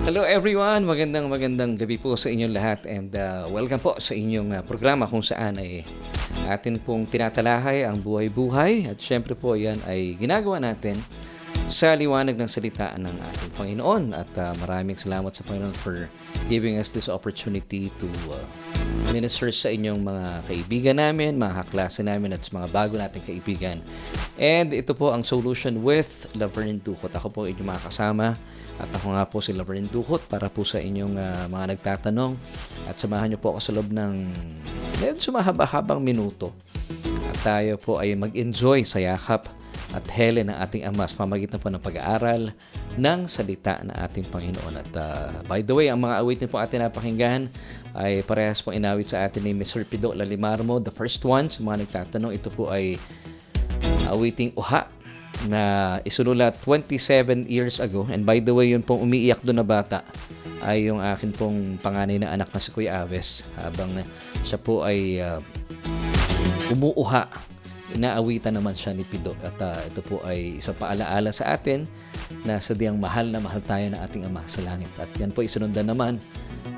Hello everyone, magandang gabi po sa inyong lahat and welcome po sa inyong programa kung saan ay atin pong tinatalakay ang buhay-buhay at syempre po yan ay ginagawa natin sa liwanag ng salita ng ating Panginoon at maraming salamat sa Panginoon for giving us this opportunity to minister sa inyong mga kaibigan namin, mga kaklase namin at sa mga bago nating kaibigan. And ito po ang Solution with Laverne Ducot. Ako po inyong mga kasama. At ako nga po si Laverne Ducot para po sa inyong mga nagtatanong at samahan niyo po ako sa loob ng medyo mahaba-habang minuto at tayo po ay mag-enjoy sa yakap at hele ng ating Ama sa pamamagitan po ng pag-aaral ng salita ng ating Panginoon. At by the way, ang mga awitin po atin napakinggan ay parehas po inawit sa atin ni Mr. Pido Lalimarmo. The first one, sa mga nagtatanong, ito po ay awiting Uha na isinulat 27 years ago. And by the way, yun pong umiiyak doon na bata ay yung akin pong panganay na anak na si Kuya Aves. Habang siya po ay umuuha, inaawitan naman siya ni Pido. At ito po ay isang paalaala sa atin na sadyang mahal na mahal tayo ng ating Ama sa langit. At yan po isinundan naman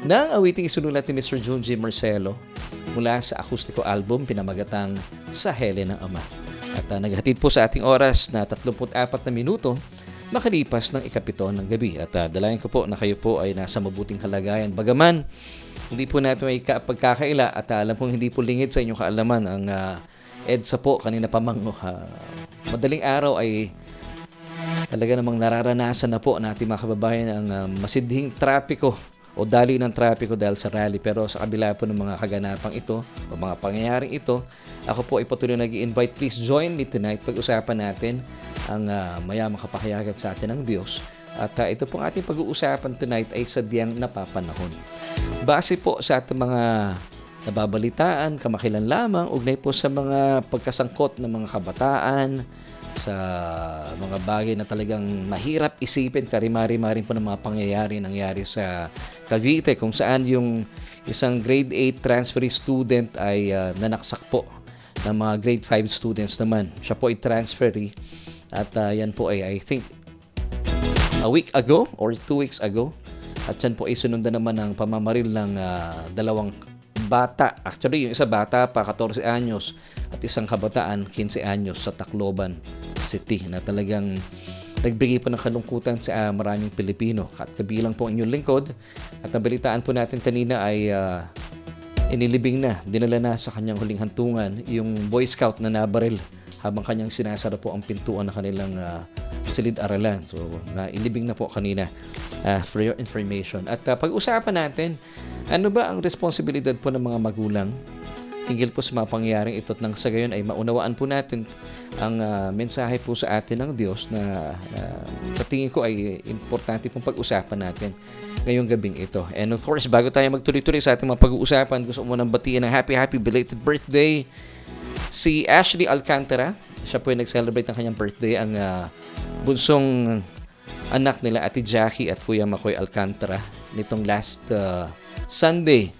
ng awiting isinulat ni Mr. Junji Marcelo mula sa akustiko album pinamagatang Sa Hele ng Ama. At naghatid po sa ating oras na 34 na minuto makalipas ng ikapito ng gabi. At dalayan ko po na kayo po ay nasa mabuting kalagayan. Bagaman, hindi po natin may pagkakaila at alam pong hindi po lingid sa inyong kaalaman ang EDSA po kanina pa mang madaling araw ay talaga namang nararanasan na po natin mga kababayan ang masidhing trapiko o dali ng trapiko dahil sa rally. Pero sa kabila po ng mga kaganapang ito o mga pangyayaring ito, ako po ay patuloy nag-i-invite. Please join me tonight. Pag-usapan natin ang mayamang kapahayagan sa atin ng Diyos. At ito pong ating pag-uusapan tonight ay sadyang napapanahon. Base po sa ating mga nababalitaan, kamakilan lamang, ugnay po sa mga pagkasangkot ng mga kabataan, sa mga bagay na talagang mahirap isipin, karimari-marin po ng mga pangyayari nangyari sa Cavite kung saan yung isang grade 8 transferee student ay nanaksak po ng mga grade 5 students naman. Siya po ay transferee at yan po ay I think a week ago or 2 weeks ago at yan po ay sinundan naman ng pamamaril ng dalawang bata. Actually, yung isa bata pa, 14 anyos at isang kabataan, 15 anyos sa Tacloban City na talagang nagbigay po ng kalungkutan sa maraming Pilipino. At kabilang po inyong lingkod at nabalitaan po natin kanina ay inilibing na, dinala na sa kanyang huling hantungan yung Boy Scout na nabaril habang kanyang sinasara po ang pintuan ng kanilang silid-aralan. So, nailibing na po kanina for your information. At pag-usapan natin, ano ba ang responsibilidad po ng mga magulang hinggil po sa mga pangyayaring ito at nang sa gayon ay maunawaan po natin ang mensahe po sa atin ng Diyos na sa tingin ko ay importante pong pag-usapan natin ngayong gabing ito. And of course, bago tayo magtuloy-tuloy sa ating mga pag-uusapan, gusto ko munang batiin ng happy belated birthday si Ashley Alcantara. Siya po ay nag-celebrate ng kanyang birthday. Ang bunsong anak nila, Ate Jackie at Kuya Makoy Alcantara, nitong last Sunday,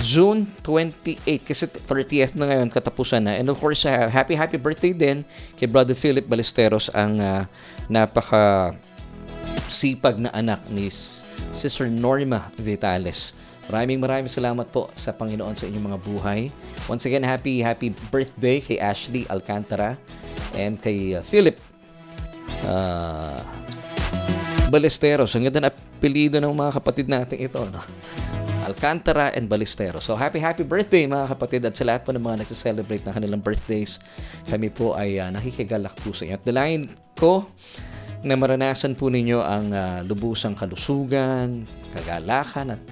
June 28, kasi 30th na ngayon, katapusan na. And of course, happy birthday din kay Brother Philip Ballesteros, ang napaka-sipag na anak ni Sister Norma Vitales. Maraming salamat po sa Panginoon sa inyong mga buhay. Once again, happy birthday kay Ashley Alcantara and kay Philip Ballesteros. Ang ganda na apelido ng mga kapatid natin ito, no? Alcantara and Ballesteros. So happy birthday mga kapatid, at sa lahat po ng mga nagse-celebrate ng kanilang birthdays, kami po ay nakikigalak po sa inyo. At dalayan ko na maranasan po ninyo ang lubusang kalusugan, kagalakan at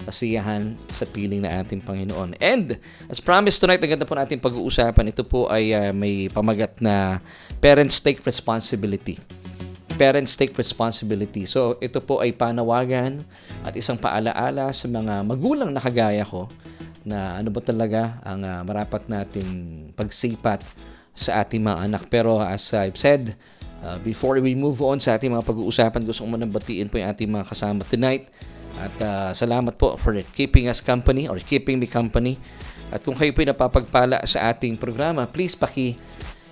kasiyahan sa piling na ating Panginoon. And as promised tonight, ang ganda po natin pag-uusapan, ito po ay may pamagat na Parents Take Responsibility. Parents Take Responsibility. So ito po ay panawagan at isang paalaala sa mga magulang na kagaya ko na ano ba talaga ang marapat natin pagsipat sa ating mga anak. Pero as I've said, before we move on sa ating mga pag-uusapan, gusto ko munang batiin po yung ating mga kasama tonight. At salamat po for keeping us company or keeping me company. At kung kayo po napapagpala sa ating programa, please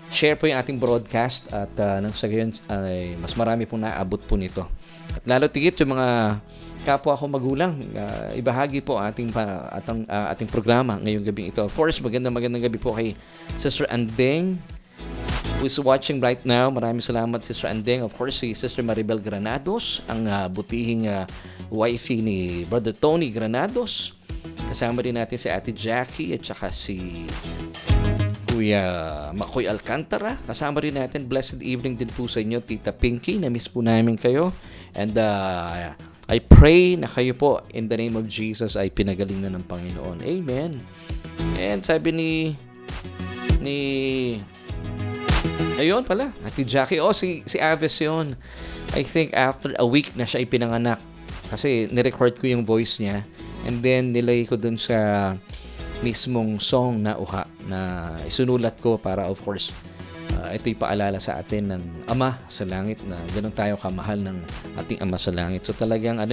share po yung ating broadcast at nang sa gayon ay mas marami pong naabot po nito. At lalo tigit yung mga kapwa ko magulang, ibahagi po ating programa ngayong gabi ito. Of course, magandang gabi po kay Sister Andeng who is watching right now. Maraming salamat, Sister Andeng. Of course, si Sister Maribel Granados, ang butihing wifey ni Brother Tony Granados. Kasama din natin si Ate Jackie at saka si Kuya Makoy Alcantara. Kasama rin natin, blessed evening din po sa inyo, Tita Pinky. Na-miss po namin kayo. And I pray na kayo po, in the name of Jesus, ay pinagaling na ng Panginoon. Amen. And sabi ni ayun pala, Ate Jackie. Si Aves yun. I think after a week na siya ipinanganak. Kasi nirecord ko yung voice niya. And then nilay ko dun sa mismong song na uha na isunulat ko para of course ito'y paalala sa atin ng Ama sa Langit na ganun tayo kamahal ng ating Ama sa Langit. So talagang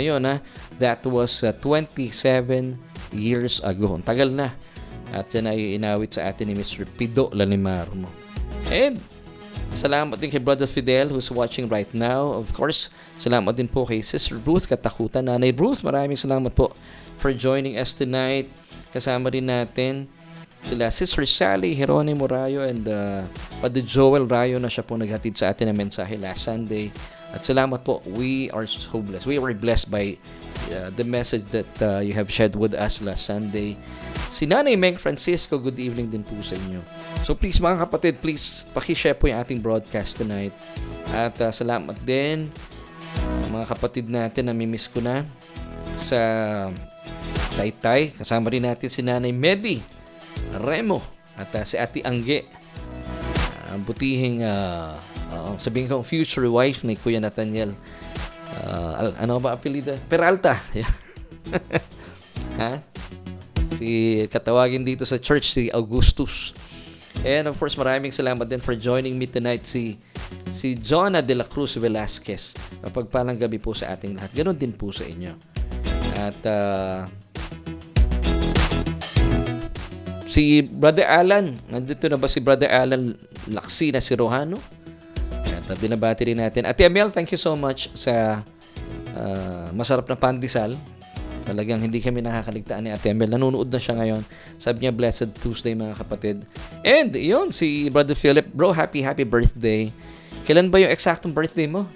that was 27 years ago. Ang tagal na. At yan ay inawit sa atin ni Mr. Pido Lanimarmo. And salamat din kay Brother Fidel who's watching right now. Of course, salamat din po kay Sister Ruth Katakutan. Nanay Ruth, maraming salamat po for joining us tonight. Kasama rin natin sila Sister Sally Jeronimo Rayo and Padre Joel Rayo na siya po naghatid sa atin ng mensahe last Sunday. At salamat po. We are so blessed. We were blessed by the message that you have shared with us last Sunday. Si Nanay Meg Francisco, good evening din po sa inyo. So please mga kapatid, please pakishare po yung ating broadcast tonight. At salamat din mga kapatid natin, namimiss ko na sa Taytay. Kasama rin natin si Nanay Medi Remo at si Ate Angge, ang butihing sabihin ko future wife ni Kuya Nathaniel. Ano ba apelyido? Peralta. Ha? Si katawagin dito sa church si Augustus. And of course, maraming salamat din for joining me tonight si Jonah de la Cruz Velasquez. Mapagpalang gabi po sa ating lahat. Ganon din po sa inyo. At si Brother Alan, nandito na ba si Brother Alan Laksina si Rohano? At binabati rin natin. Ate Amel, thank you so much sa masarap na pandesal. Talagang hindi kami nakakaligtaan ni Ate Amel. Nanonood na siya ngayon. Sabi niya, Blessed Tuesday mga kapatid. And yun, si Brother Philip, bro, happy birthday. Kailan ba yung exactong birthday mo?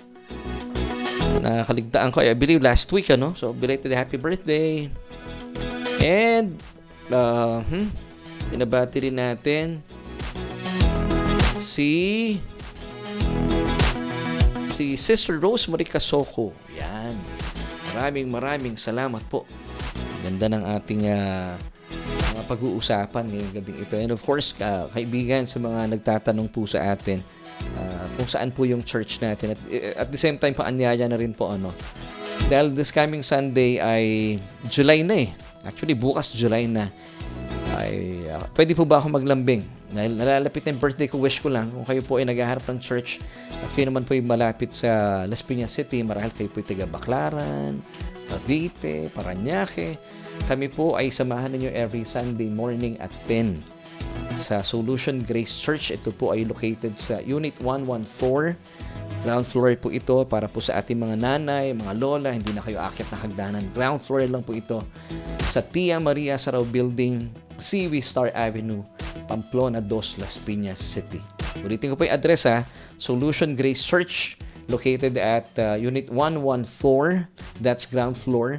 Nakakaligtaan ko. I believe last week, ano? So, belated happy birthday. And, binabati rin natin si Sister Rosemary Casoko. Yan. Maraming salamat po. Ganda ng ating mga pag-uusapan ngayong gabing ito. And of course, kaibigan sa mga nagtatanong po sa atin kung saan po yung church natin. At the same time, paanyaya na rin po dahil this coming Sunday ay July na eh. Actually, bukas July na. Ay, pwede po ba ako maglambing? Dahil nalalapit na yung birthday ko, wish ko lang kung kayo po ay naghaharap ng church at kayo naman po ay malapit sa Las Piñas City, marahil kayo po ay taga Baclaran, Cavite, Parañaque. Kami po ay samahan ninyo every Sunday morning at 10 sa Solution Grace Church. Ito po ay located sa Unit 114. Ground floor po ito para po sa ating mga nanay, mga lola, hindi na kayo aakyat na hagdanan. Ground floor lang po ito sa Tia Maria Sarao Building, CV Star Avenue, Pamplona 2, Las Piñas City. Ulitin ko po yung address Solution Grace Church, located at Unit 114, that's ground floor.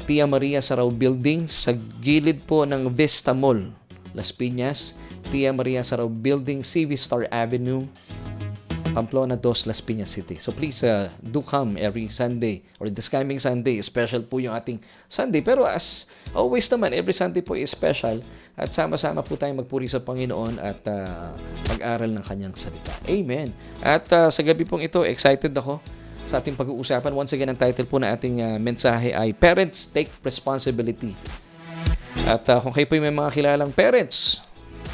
Tia Maria Sarao Building, sa gilid po ng Vista Mall, Las Piñas. Tia Maria Sarao Building, CV Star Avenue, Pamplona 2, Las Piñas City. So please do come every Sunday or this coming Sunday. Special po yung ating Sunday. Pero as always naman, every Sunday po is special. At sama-sama po tayong magpuri sa Panginoon at mag-aral ng Kanyang salita. Amen. At sa gabi pong ito, excited ako sa ating pag-uusapan. Once again, ang title po na ating mensahe ay Parents Take Responsibility. At kung kayo po may mga kilalang parents,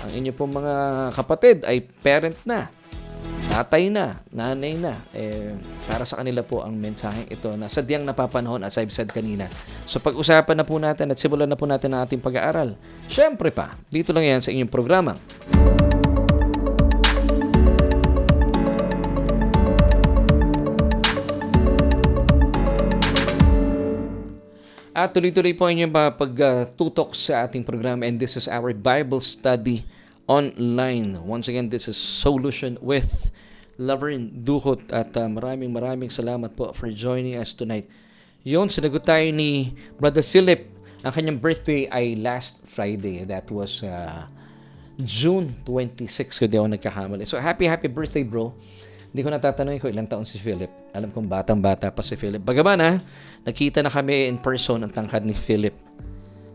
ang inyo pong mga kapatid ay parent na, tatay na, nanay na, para sa kanila po ang mensaheng ito na sadyang napapanahon as I've said kanina. So pag-usapan na po natin at simulan na po natin ang ating pag-aaral. Siyempre pa, dito lang yan sa inyong programa. At tuloy-tuloy po inyong pagtutok sa ating programa, and this is our Bible study online. Once again, this is Solution with Laverne Duhot, at maraming salamat po for joining us tonight. Yon, sinagot tayo ni Brother Philip. Ang kanyang birthday ay last Friday. That was June 26, kung di ako nagkakamali. So happy birthday, bro. Hindi ko natatanungin ko ilang taon si Philip. Alam kong batang-bata pa si Philip. Bagaman nakita na kami in person ang tangkad ni Philip.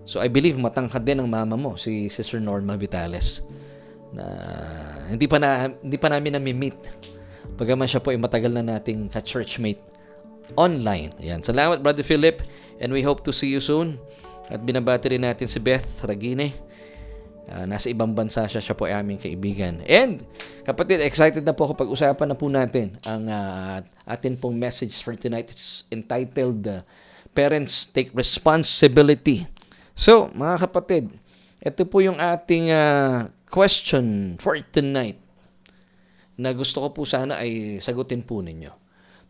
So I believe matangkad din ang mama mo, si Sister Norma Vitales. Na hindi pa namin nami-meet. Bagaman siya po ay matagal na nating ka-churchmate online. Ayan. Salamat, Brother Philip, and we hope to see you soon. At binabati rin natin si Beth Ragine. Nasa ibang bansa siya po ay aming kaibigan. And kapatid, excited na po ako pag-usapan na po natin ang atin pong message for tonight. It's entitled Parents Take Responsibility. So, mga kapatid, ito po yung ating question for tonight na gusto ko po sana ay sagutin po ninyo.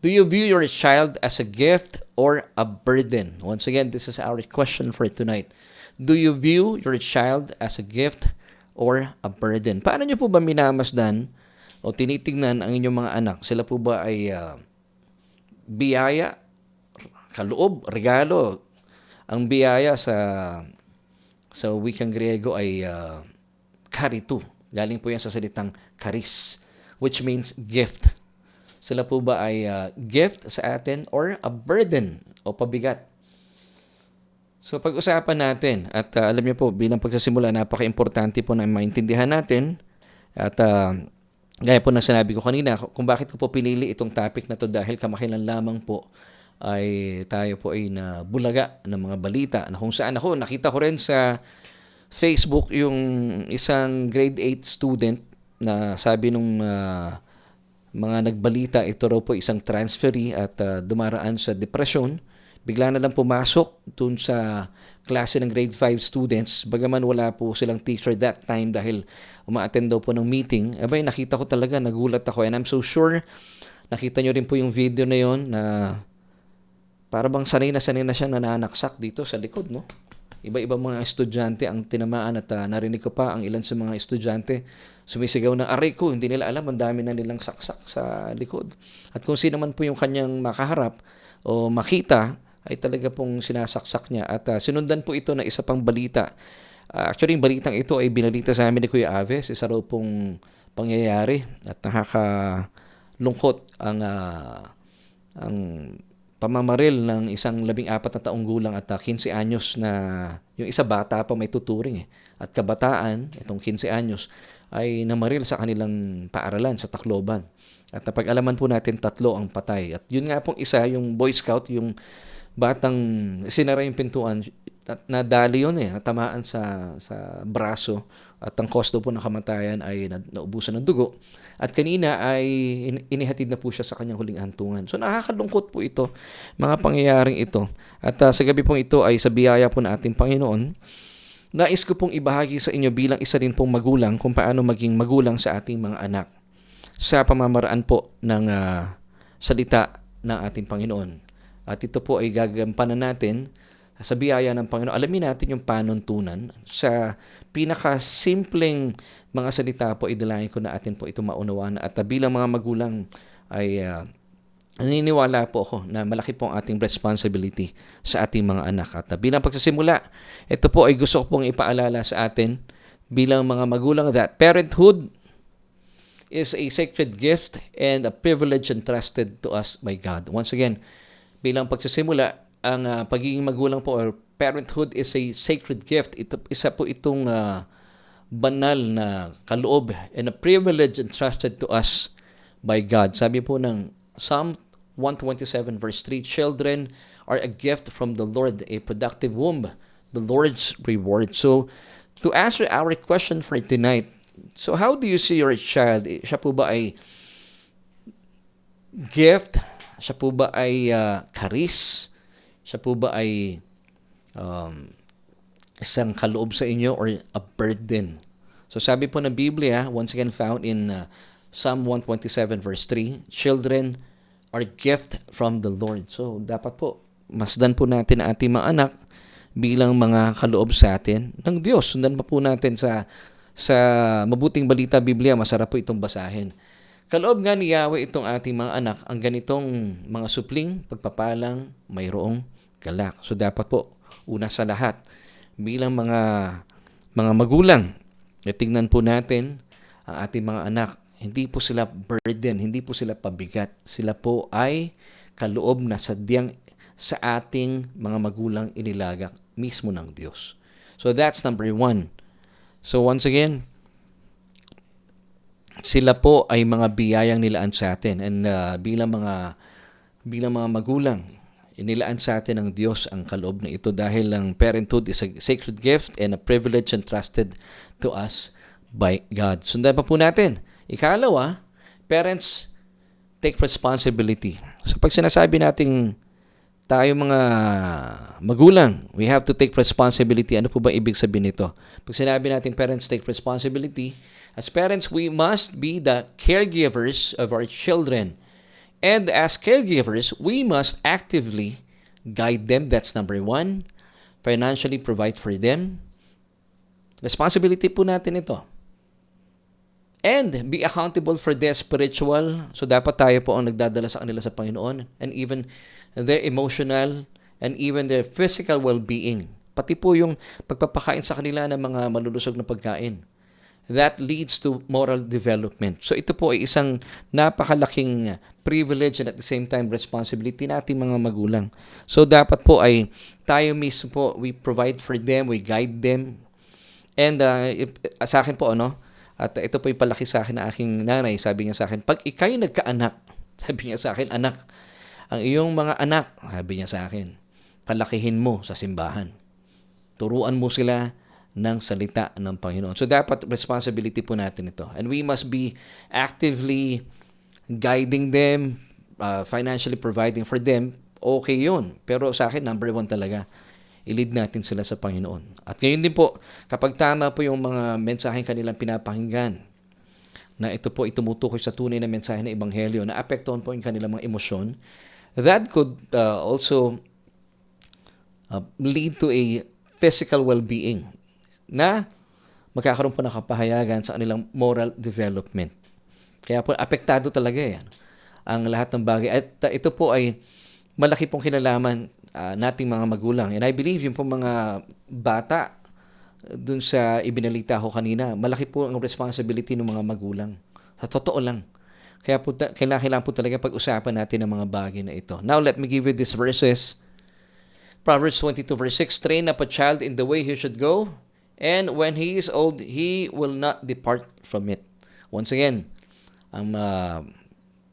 Do you view your child as a gift or a burden? Once again, this is our question for tonight. Do you view your child as a gift or a burden? Paano nyo po ba minamasdan o tinitingnan ang inyong mga anak? Sila po ba ay biyaya, kaloob, regalo? Ang biyaya sa wikang Griego ay karitu. Galing po yan sa salitang charis, which means gift. Sila po ba ay gift sa atin or a burden o pabigat? So pag-usapan natin, at alam niyo po, bilang pagsasimula, napaka-importante po na maintindihan natin. At gaya po na sinabi ko kanina, kung bakit ko po pinili itong topic na to, dahil kamakailan lamang po ay tayo po ay nabulaga ng mga balita na kung saan ako, nakita ko rin sa Facebook yung isang grade 8 student na sabi nung mga nagbalita, ito raw po isang transferee at dumaraan sa depression. Bigla na lang pumasok dun sa klase ng grade 5 students, bagaman wala po silang teacher that time dahil uma-attend daw po ng meeting. Abay, nakita ko talaga, nagulat ako, and I'm so sure nakita nyo rin po yung video na yon na para bang sanay na siya nananaksak dito sa likod, no? Iba-ibang mga estudyante ang tinamaan, at narinig ko pa ang ilan sa mga estudyante sumisigaw ng aray ko, hindi nila alam, ang dami na nilang saksak sa likod. At kung sino man po yung kanyang makaharap o makita, ay talaga pong sinasaksak niya. At sinundan po ito na isa pang balita. Actually, yung balitang ito ay binalita sa amin ni Kuya Aves. Isa raw pong pangyayari at nakakalungkot ang pamamaril ng isang 14 na taong gulang at 15 anyos na yung isa bata pa may tuturing. At kabataan, itong 15 anyos, ay namaril sa kanilang paaralan sa Tacloban. At napag-alaman po natin 3 ang patay. At yun nga pong isa, yung Boy Scout, yung batang sinara yung pintuan, nadali yun natamaan sa braso, at ang kosto po ng kamatayan ay naubusan ng dugo. At kanina ay inihatid na po siya sa kanyang huling hantungan. So nakakalungkot po ito, mga pangyayaring ito. At sa gabi pong ito ay sa biyaya po ng ating Panginoon, nais ko pong ibahagi sa inyo bilang isa din pong magulang kung paano maging magulang sa ating mga anak sa pamamaraan po ng salita ng ating Panginoon. At ito po ay gagampanan natin sa biyaya ng Panginoon. Alamin natin yung panuntunan sa pinakasimpleng mga salita po. Idalahin ko na atin po ito maunawaan. At bilang mga magulang ay naniniwala po ako na malaki po ang ating responsibility sa ating mga anak. At bilang pagsasimula, ito po ay gusto ko pong ipaalala sa atin bilang mga magulang that parenthood is a sacred gift and a privilege entrusted to us by God. Once again, bilang pagsisimula, ang pagiging magulang po or parenthood is a sacred gift. Isa po itong banal na kaloob and a privilege entrusted to us by God. Sabi po ng Psalm 127 verse 3, children are a gift from the Lord, a productive womb, the Lord's reward. So, to answer our question for tonight, so how do you see your child? Siya po ba ay gift? Siya po ba ay charis? Siya po ba ay isang kaloob sa inyo or a burden? So sabi po ng Biblia, once again found in Psalm 127 verse 3, children are gift from the Lord. So dapat po Masdan po natin ang ating mga anak bilang mga kaloob sa atin ng Diyos. Sundan pa po natin sa mabuting balita Biblia, masarap po itong basahin. Kaloob nga ni Yahweh itong ating mga anak, ang ganitong mga supling, pagpapalang, mayroong galak. So dapat po, una sa lahat, bilang mga magulang, tingnan po natin ang ating mga anak. Hindi po sila burden, hindi po sila pabigat. Sila po ay kaloob na sadyang sa ating mga magulang inilagak mismo ng Diyos. So that's number 1. So once again, sila po ay mga biyayang nilaan sa atin, and bilang mga magulang, inilaan sa atin ng Diyos ang kaloob na ito dahil ang parenthood is a sacred gift and a privilege entrusted to us by God. Sundan pa po natin. Ikalawa, parents take responsibility. So pag sinasabi nating tayo mga magulang, we have to take responsibility. Ano po ba ibig sabihin nito? Pag sinabi natin parents take responsibility, as parents, we must be the caregivers of our children. And as caregivers, we must actively guide them. That's number 1. Financially provide for them. Responsibility po natin ito. And be accountable for their spiritual. So dapat tayo po ang nagdadala sa kanila sa Panginoon. And even their emotional and even their physical well-being. Pati po yung pagpapakain sa kanila ng mga malulusog na pagkain. That leads to moral development. So ito po ay isang napakalaking privilege and at the same time responsibility nating mga magulang. So dapat po ay tayo mismo po, we provide for them, we guide them. And sa akin po, at ito po yung palaki sa akin na aking nanay, sabi niya sa akin, pag ikay nagkaanak, sabi niya sa akin, anak, ang iyong mga anak, sabi niya sa akin, palakihin mo sa simbahan. Turuan mo sila ng salita ng Panginoon. So dapat responsibility po natin ito. And we must be actively guiding them, financially providing for them. Okay yun. Pero sa akin, number 1 talaga, i-lead natin sila sa Panginoon. At ngayon din po, kapag tama po yung mga mensaheng kanilang pinapakinggan, na ito po itumutukoy sa tunay na mensahe ng Ebanghelyo, na apektuhan po yung kanilang mga emosyon, that could also lead to a physical well-being na magkakaroon po ng kapahayagan sa kanilang moral development. Kaya po, apektado talaga yan ang lahat ng bagay. At ito po ay malaki pong kinalaman nating mga magulang. And I believe yung pong mga bata dun sa ibinalita ko kanina, malaki po ang responsibility ng mga magulang. Sa totoo lang. Kaya po, kailangan po talaga pag-usapan natin ang mga bagay na ito. Now, let me give you these verses. Proverbs 22 verse 6, train up a child in the way he should go, and when he is old, he will not depart from it. Once again, ang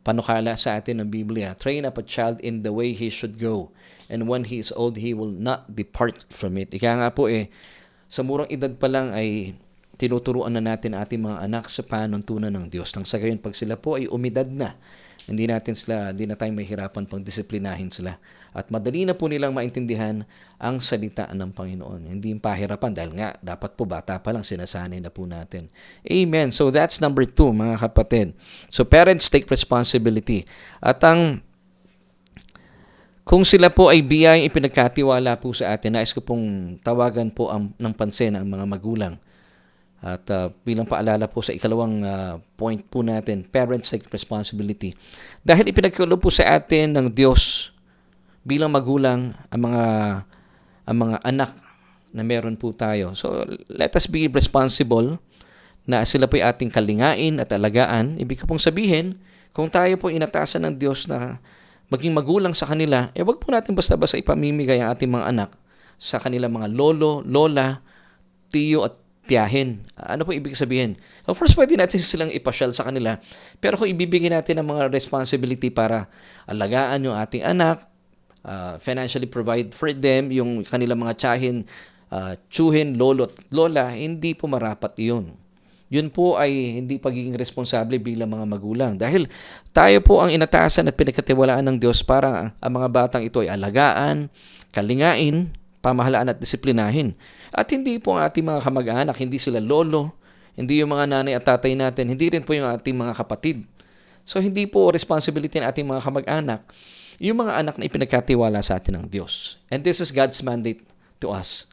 panukala sa atin ng Biblia, train up a child in the way he should go, and when he is old, he will not depart from it. Ika nga po sa murang edad pa lang ay tinuturuan na natin ating mga anak sa panuntunan ng Diyos. Nang sa gayon, pag sila po ay umidad na, hindi na tayo mahirapan pang disiplinahin sila. At madali na po nilang maintindihan ang salita ng Panginoon. Hindi yung pahirapan dahil nga dapat po bata pa lang sinasanay na po natin. Amen. So that's number 2, mga kapatid. So parents take responsibility. At kung sila po ay biyayang ipinagkatiwala po sa atin, nais ko pong tawagan po ng pansin ang mga magulang. At bilang paalala po sa ikalawang point po natin, parents take responsibility. Dahil ipinagkaloob po sa atin ng Diyos bilang magulang ang mga anak na meron po tayo. So let us be responsible na sila po ay ating kalingain at alagaan. Ibig ko pong sabihin, kung tayo po inatasan ng Diyos na maging magulang sa kanila, wag po natin basta-basta ipamimigay ang ating mga anak sa kanilang mga lolo, lola, tiyo at tiyahin. Ano po ibig sabihin? Of course, pwede natin silang ipasyal sa kanila. Pero kung ibibigay natin ang mga responsibility para alagaan yung ating anak, financially provide for them, yung kanilang mga tiyahin, tsuhin, lolo at lola, hindi po marapat yun. Yun po ay hindi pagiging responsable bilang mga magulang. Dahil tayo po ang inatasan at pinagkatiwalaan ng Diyos para ang mga batang ito ay alagaan, kalingain, pamahalaan at disiplinahin. At hindi po ang ating mga kamag-anak, hindi sila lolo, hindi yung mga nanay at tatay natin, hindi rin po yung ating mga kapatid. So hindi po responsibility ng ating mga kamag-anak yung mga anak na ipinagkatiwala sa atin ng Diyos. And this is God's mandate to us.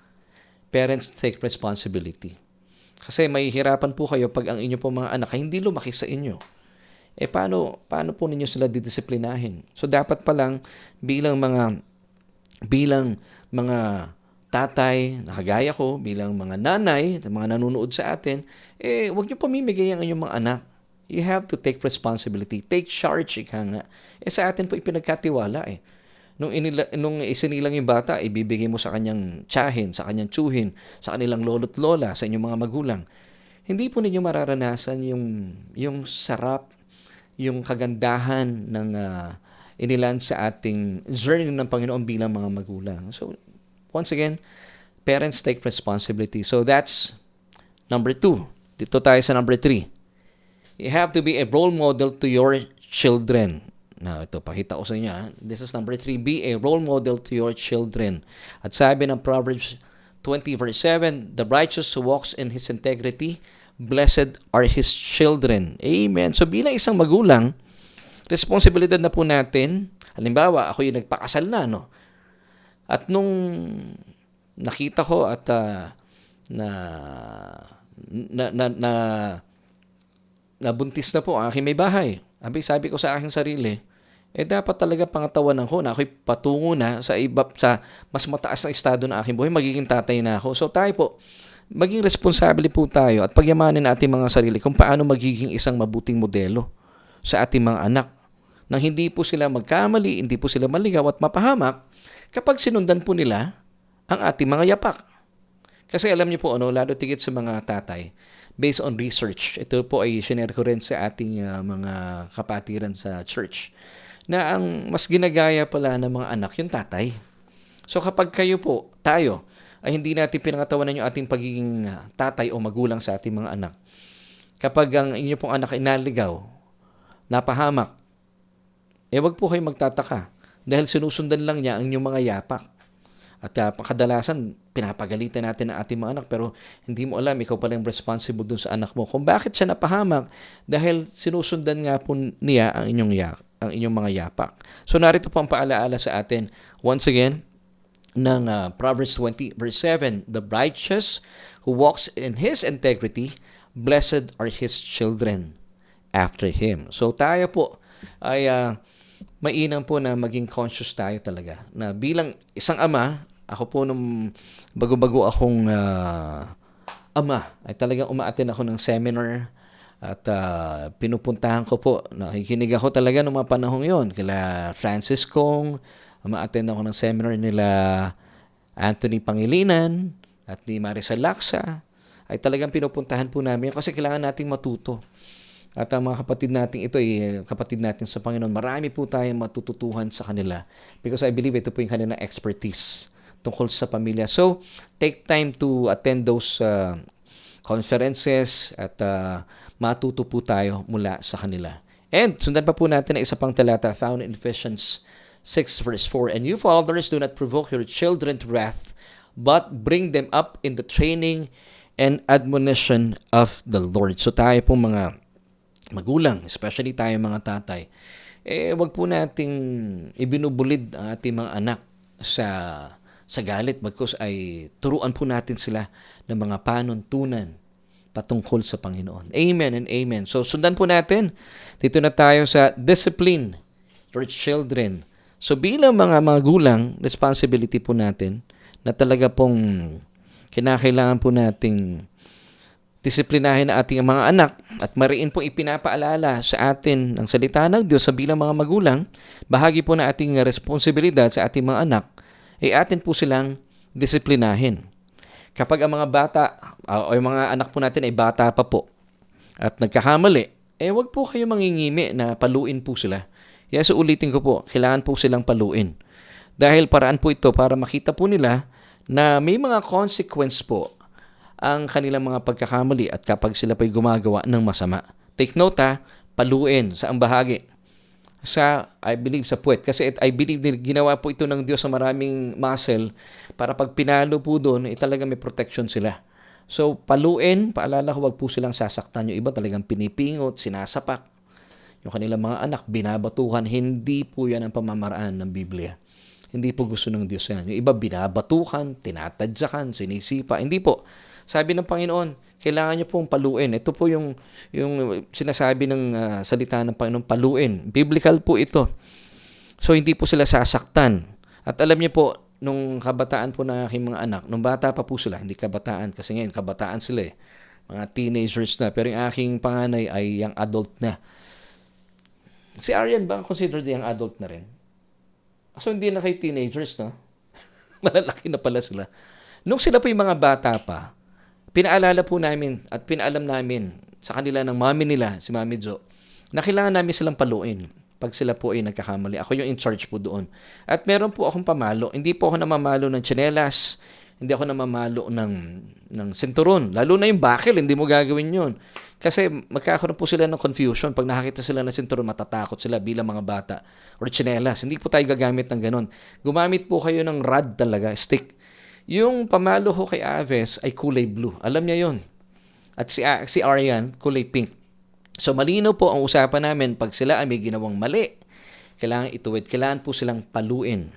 Parents, take responsibility. Kasi may hirapan po kayo pag ang inyo po mga anak ay hindi lumaki sa inyo. Paano po ninyo sila didisiplinahin? So dapat pa lang bilang mga tatay, nakagaya ko, bilang mga nanay, mga nanonood sa atin, huwag niyo pamimigay ang inyong mga anak. You have to take responsibility. Take charge, ika nga. Sa atin po ipinagkatiwala Nung isinilang yung bata, ibibigay mo sa kanyang tiyahin, sa kanyang tsuhin, sa kanilang lolo't lola, sa inyong mga magulang. Hindi po ninyo mararanasan yung sarap, yung kagandahan ng inilan sa ating journey ng Panginoon bilang mga magulang. So, once again, parents take responsibility. So, that's number 2. Dito tayo sa number 3. You have to be a role model to your children. Now, ito, pakita ko sa inyo. This is number 3. Be a role model to your children. At sabi ng Proverbs 20 verse 7, the righteous who walks in his integrity, blessed are his children. Amen. So, bilang isang magulang, responsibilidad na po natin. Halimbawa, ako yung nagpakasal na, At nung nakita ko at nabuntis na po ang aking may bahay. Sabi ko sa aking sarili, dapat talaga pangatawanan ko na ako'y patungo na sa mas mataas na estado ng aking buhay, magiging tatay na ako. So tayo po, maging responsable po tayo at pagyamanin natin mga sarili kung paano magiging isang mabuting modelo sa ating mga anak. Nang hindi po sila magkamali, hindi po sila maligaw at mapahamak kapag sinundan po nila ang ating mga yapak. Kasi alam niyo po, lalo tigit sa mga tatay, based on research, ito po ay sinare ko rin sa ating mga kapatiran sa church, na ang mas ginagaya pala ng mga anak yung tatay. So kapag tayo, ay hindi natin pinangatawanan yung ating pagiging tatay o magulang sa ating mga anak. Kapag ang inyo pong anak ay naligaw, napahamak, wag po kayong magtataka dahil sinusundan lang niya ang inyong mga yapak. At kadalasan, pinapagalitan natin ang ating mga anak pero hindi mo alam, ikaw pala yung responsible dun sa anak mo. Kung bakit siya napahamak? Dahil sinusundan nga po niya ang inyong mga yapak. So narito po ang paalaala sa atin. Once again, ng Proverbs 20 verse 7, the righteous who walks in his integrity, blessed are his children after him. So tayo po ay mainam po na maging conscious tayo talaga na bilang isang ama, ako po nung bago-bago akong ama, ay talagang umaattend ako ng seminar at pinupuntahan ko po. Nakikinig ako talaga noong mga panahong yon. Kila Francis Kong, umaattend ako ng seminar nila Anthony Pangilinan at ni Maricel Laksa. Ay talagang pinupuntahan po namin kasi kailangan nating matuto. At ang mga kapatid natin ito ay kapatid natin sa Panginoon. Marami po tayong matututuhan sa kanila because I believe ito po yung kanilang expertise tungkol sa pamilya. So, take time to attend those conferences at matuto po tayo mula sa kanila. And sundan pa po natin ang isa pang talata found in Ephesians 6 verse 4. And you fathers, do not provoke your children to wrath, but bring them up in the training and admonition of the Lord. So tayo po mga magulang, especially tayo mga tatay, wag po nating ibinubulid ang ating mga anak sa galit bagkus ay turuan po natin sila ng mga panuntunan patungkol sa Panginoon. Amen and amen. So sundan po natin. Dito na tayo sa discipline your children. So bilang mga magulang, responsibility po natin na talaga pong kinakailangan po nating disiplinahin ang ating mga anak at mariin pong ipinapaalala sa atin ang salita ng Diyos sa bilang mga magulang, bahagi po na ating responsibilidad sa ating mga anak, ay atin po silang disiplinahin. Kapag ang mga bata o yung mga anak po natin ay bata pa po at nagkakamali, wag po kayo mangingimi na paluin po sila. Yes, ulitin ko po, kailangan po silang paluin. Dahil paraan po ito para makita po nila na may mga consequence po ang kanilang mga pagkakamali at kapag sila pa'y gumagawa ng masama. Take note paluin sa ang bahagi. I believe sa puwet. Kasi I believe ginawa po ito ng Diyos sa maraming muscle para pag pinalo po doon, talaga may protection sila. So, paluin, paalala ko, wag po silang sasaktan. Yung iba talagang pinipingot, sinasapak. yung kanilang mga anak, binabatukan. Hindi po yan ang pamamaraan ng Biblia. Hindi po gusto ng Diyos yan. Yung iba binabatukan, tinatadyakan, sinisipa. Hindi po. Sabi ng Panginoon, kailangan nyo pong paluin. Ito po yung sinasabi ng salita ng Panginoon, paluin. Biblical po ito. So hindi po sila sasaktan. At alam niyo po, nung kabataan po ng aking mga anak, nung bata pa po sila, hindi kabataan, kasi ngayon kabataan sila eh. Mga teenagers na. Pero yung aking panganay ay young adult na. Si Aryan ba considered young adult na rin? So hindi na kayo teenagers, no? Malalaki na pala sila. Nung sila po yung mga bata pa, pinaalala po namin at pinaalam namin sa kanila ng mami nila, si Mami Jo, na kailangan namin silang paluin pag sila po ay nagkakamali. Ako yung in charge po doon. At meron po akong pamalo. Hindi po ako namamalo ng tsinelas, hindi ako namamalo ng sinturon. Lalo na yung bakil, hindi mo gagawin yun. Kasi magkakaroon po sila ng confusion. Pag nakakita sila ng sinturon, matatakot sila bilang mga bata. Or tsinelas. Hindi po tayo gagamit ng ganun. Gumamit po kayo ng rod talaga, stick. Yung pamalo ho kay Aves ay kulay blue. Alam niya yon. At si Aryan, kulay pink. So malinaw po ang usapan namin, pag sila ay may ginawang mali, kailangan ituwid, kailangan po silang paluin.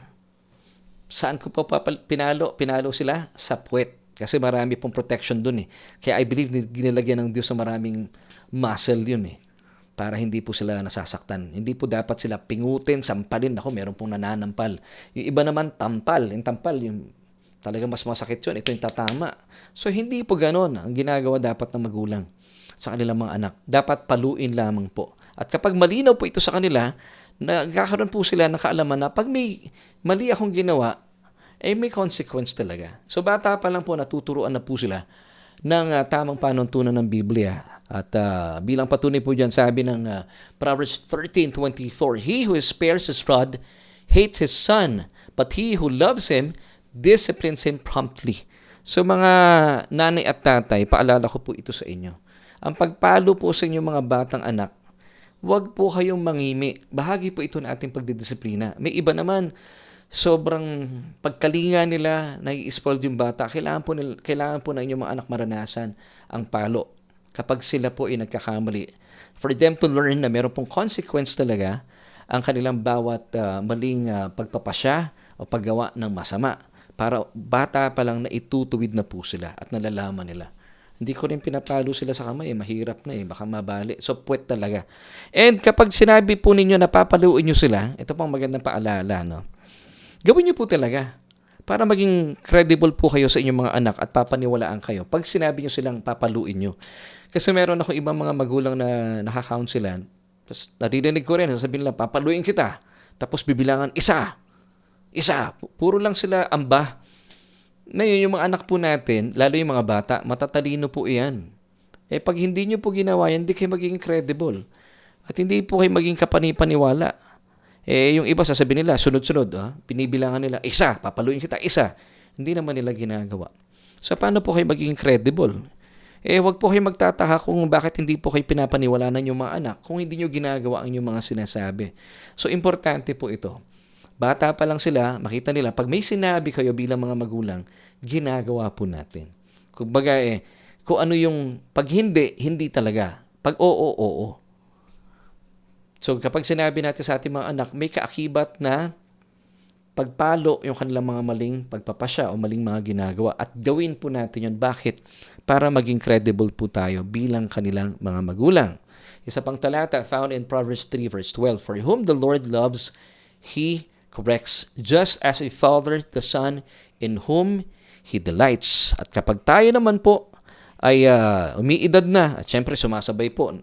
Saan ko po pinalo? Pinalo sila sa puwet. Kasi marami pong protection dun eh. Kaya I believe ginilagyan ng Diyos sa maraming muscle yun eh. Para hindi po sila nasasaktan. Hindi po dapat sila pingutin, sampalin. Ako, meron pong nananampal. Yung iba naman, tampal. Yung tampal, yung talaga mas masakit yun. Ito yung tatama. So, hindi po ganon ang ginagawa dapat ng magulang sa kanilang mga anak. Dapat paluin lamang po. At kapag malinaw po ito sa kanila, nagkakaroon po sila ng kaalaman na pag may mali akong ginawa, may consequence talaga. So bata pa lang po, natuturuan na po sila ng tamang panuntunan ng Biblia. At bilang patunay po dyan, sabi ng Proverbs 13:24, He who spares his rod hates his son, but he who loves him disciplines him promptly. So mga nanay at tatay, paalala ko po ito sa inyo. Ang pagpalo po sa inyong mga batang anak, huwag po kayong mangimi. Bahagi po ito ng ating pagdidisiplina. May iba naman, sobrang pagkalinga nila, nai-spoiled yung bata. Kailangan po ng inyong mga anak maranasan ang palo. Kapag sila po ay nagkakamali, for them to learn na meron pong consequence talaga ang kanilang bawat maling pagpapasya o paggawa ng masama. Para bata pa lang na itutuwid na po sila at nalalaman nila. Hindi ko rin pinapalo sila sa kamay. Mahirap na baka mabali. So, puwet talaga. And kapag sinabi po ninyo na papaluin nyo sila, ito pang magandang paalala, no? Gawin nyo po talaga para maging credible po kayo sa inyong mga anak at papaniwalaan kayo pag sinabi nyo silang papaluin nyo. Kasi meron ako ibang mga magulang na nakaka-counselan. Tapos naririnig ko rin, sasabihin nila, papaluin kita. Tapos bibilangan, isa. Puro lang sila amba. Ngayon, yung mga anak po natin, lalo yung mga bata, matatalino po iyan. Pag hindi nyo po ginawa yan, hindi kayo magiging credible. At hindi po kayo magiging kapanipaniwala. Yung iba sasabihin nila, sunod-sunod, pinibilangan nila, isa, papaluin kita, isa. Hindi naman nila ginagawa. So, paano po kayo magiging credible? Huwag po kayo magtataka kung bakit hindi po kayo pinapaniwala ng yung mga anak kung hindi nyo ginagawa ang yung mga sinasabi. So, importante po ito. Bata pa lang sila, makita nila, pag may sinabi kayo bilang mga magulang, ginagawa po natin. Kumbaga kung ano yung, pag hindi talaga. Pag oo. So kapag sinabi natin sa ating mga anak, may kaakibat na pagpalo yung kanilang mga maling pagpapasya o maling mga ginagawa. At gawin po natin yun. Bakit? Para maging credible po tayo bilang kanilang mga magulang. Isa pang talata found in Proverbs 3 verse 12, For whom the Lord loves, He corrects, just as a father the son in whom he delights. At kapag tayo naman po ay umiidad na, at syempre sumasabay po,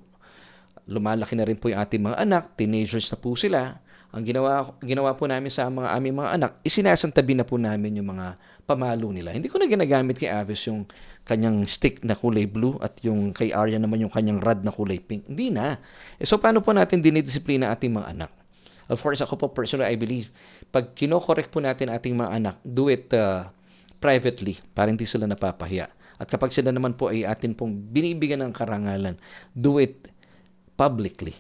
lumalaki na rin po yung ating mga anak, teenagers na po sila, ang ginawa po namin sa aming mga anak, isinasantabi na po namin yung mga pamalo nila. Hindi ko na ginagamit kay Avis yung kanyang stick na kulay blue at yung kay Arya naman yung kanyang rod na kulay pink. Hindi na. So paano po natin dinidisiplina ating mga anak? Of course, ako po personally, I believe, pag kino-correct po natin ating mga anak, do it privately para hindi sila napapahiya. At kapag sila naman po ay atin pong binibigyan ng karangalan, do it publicly.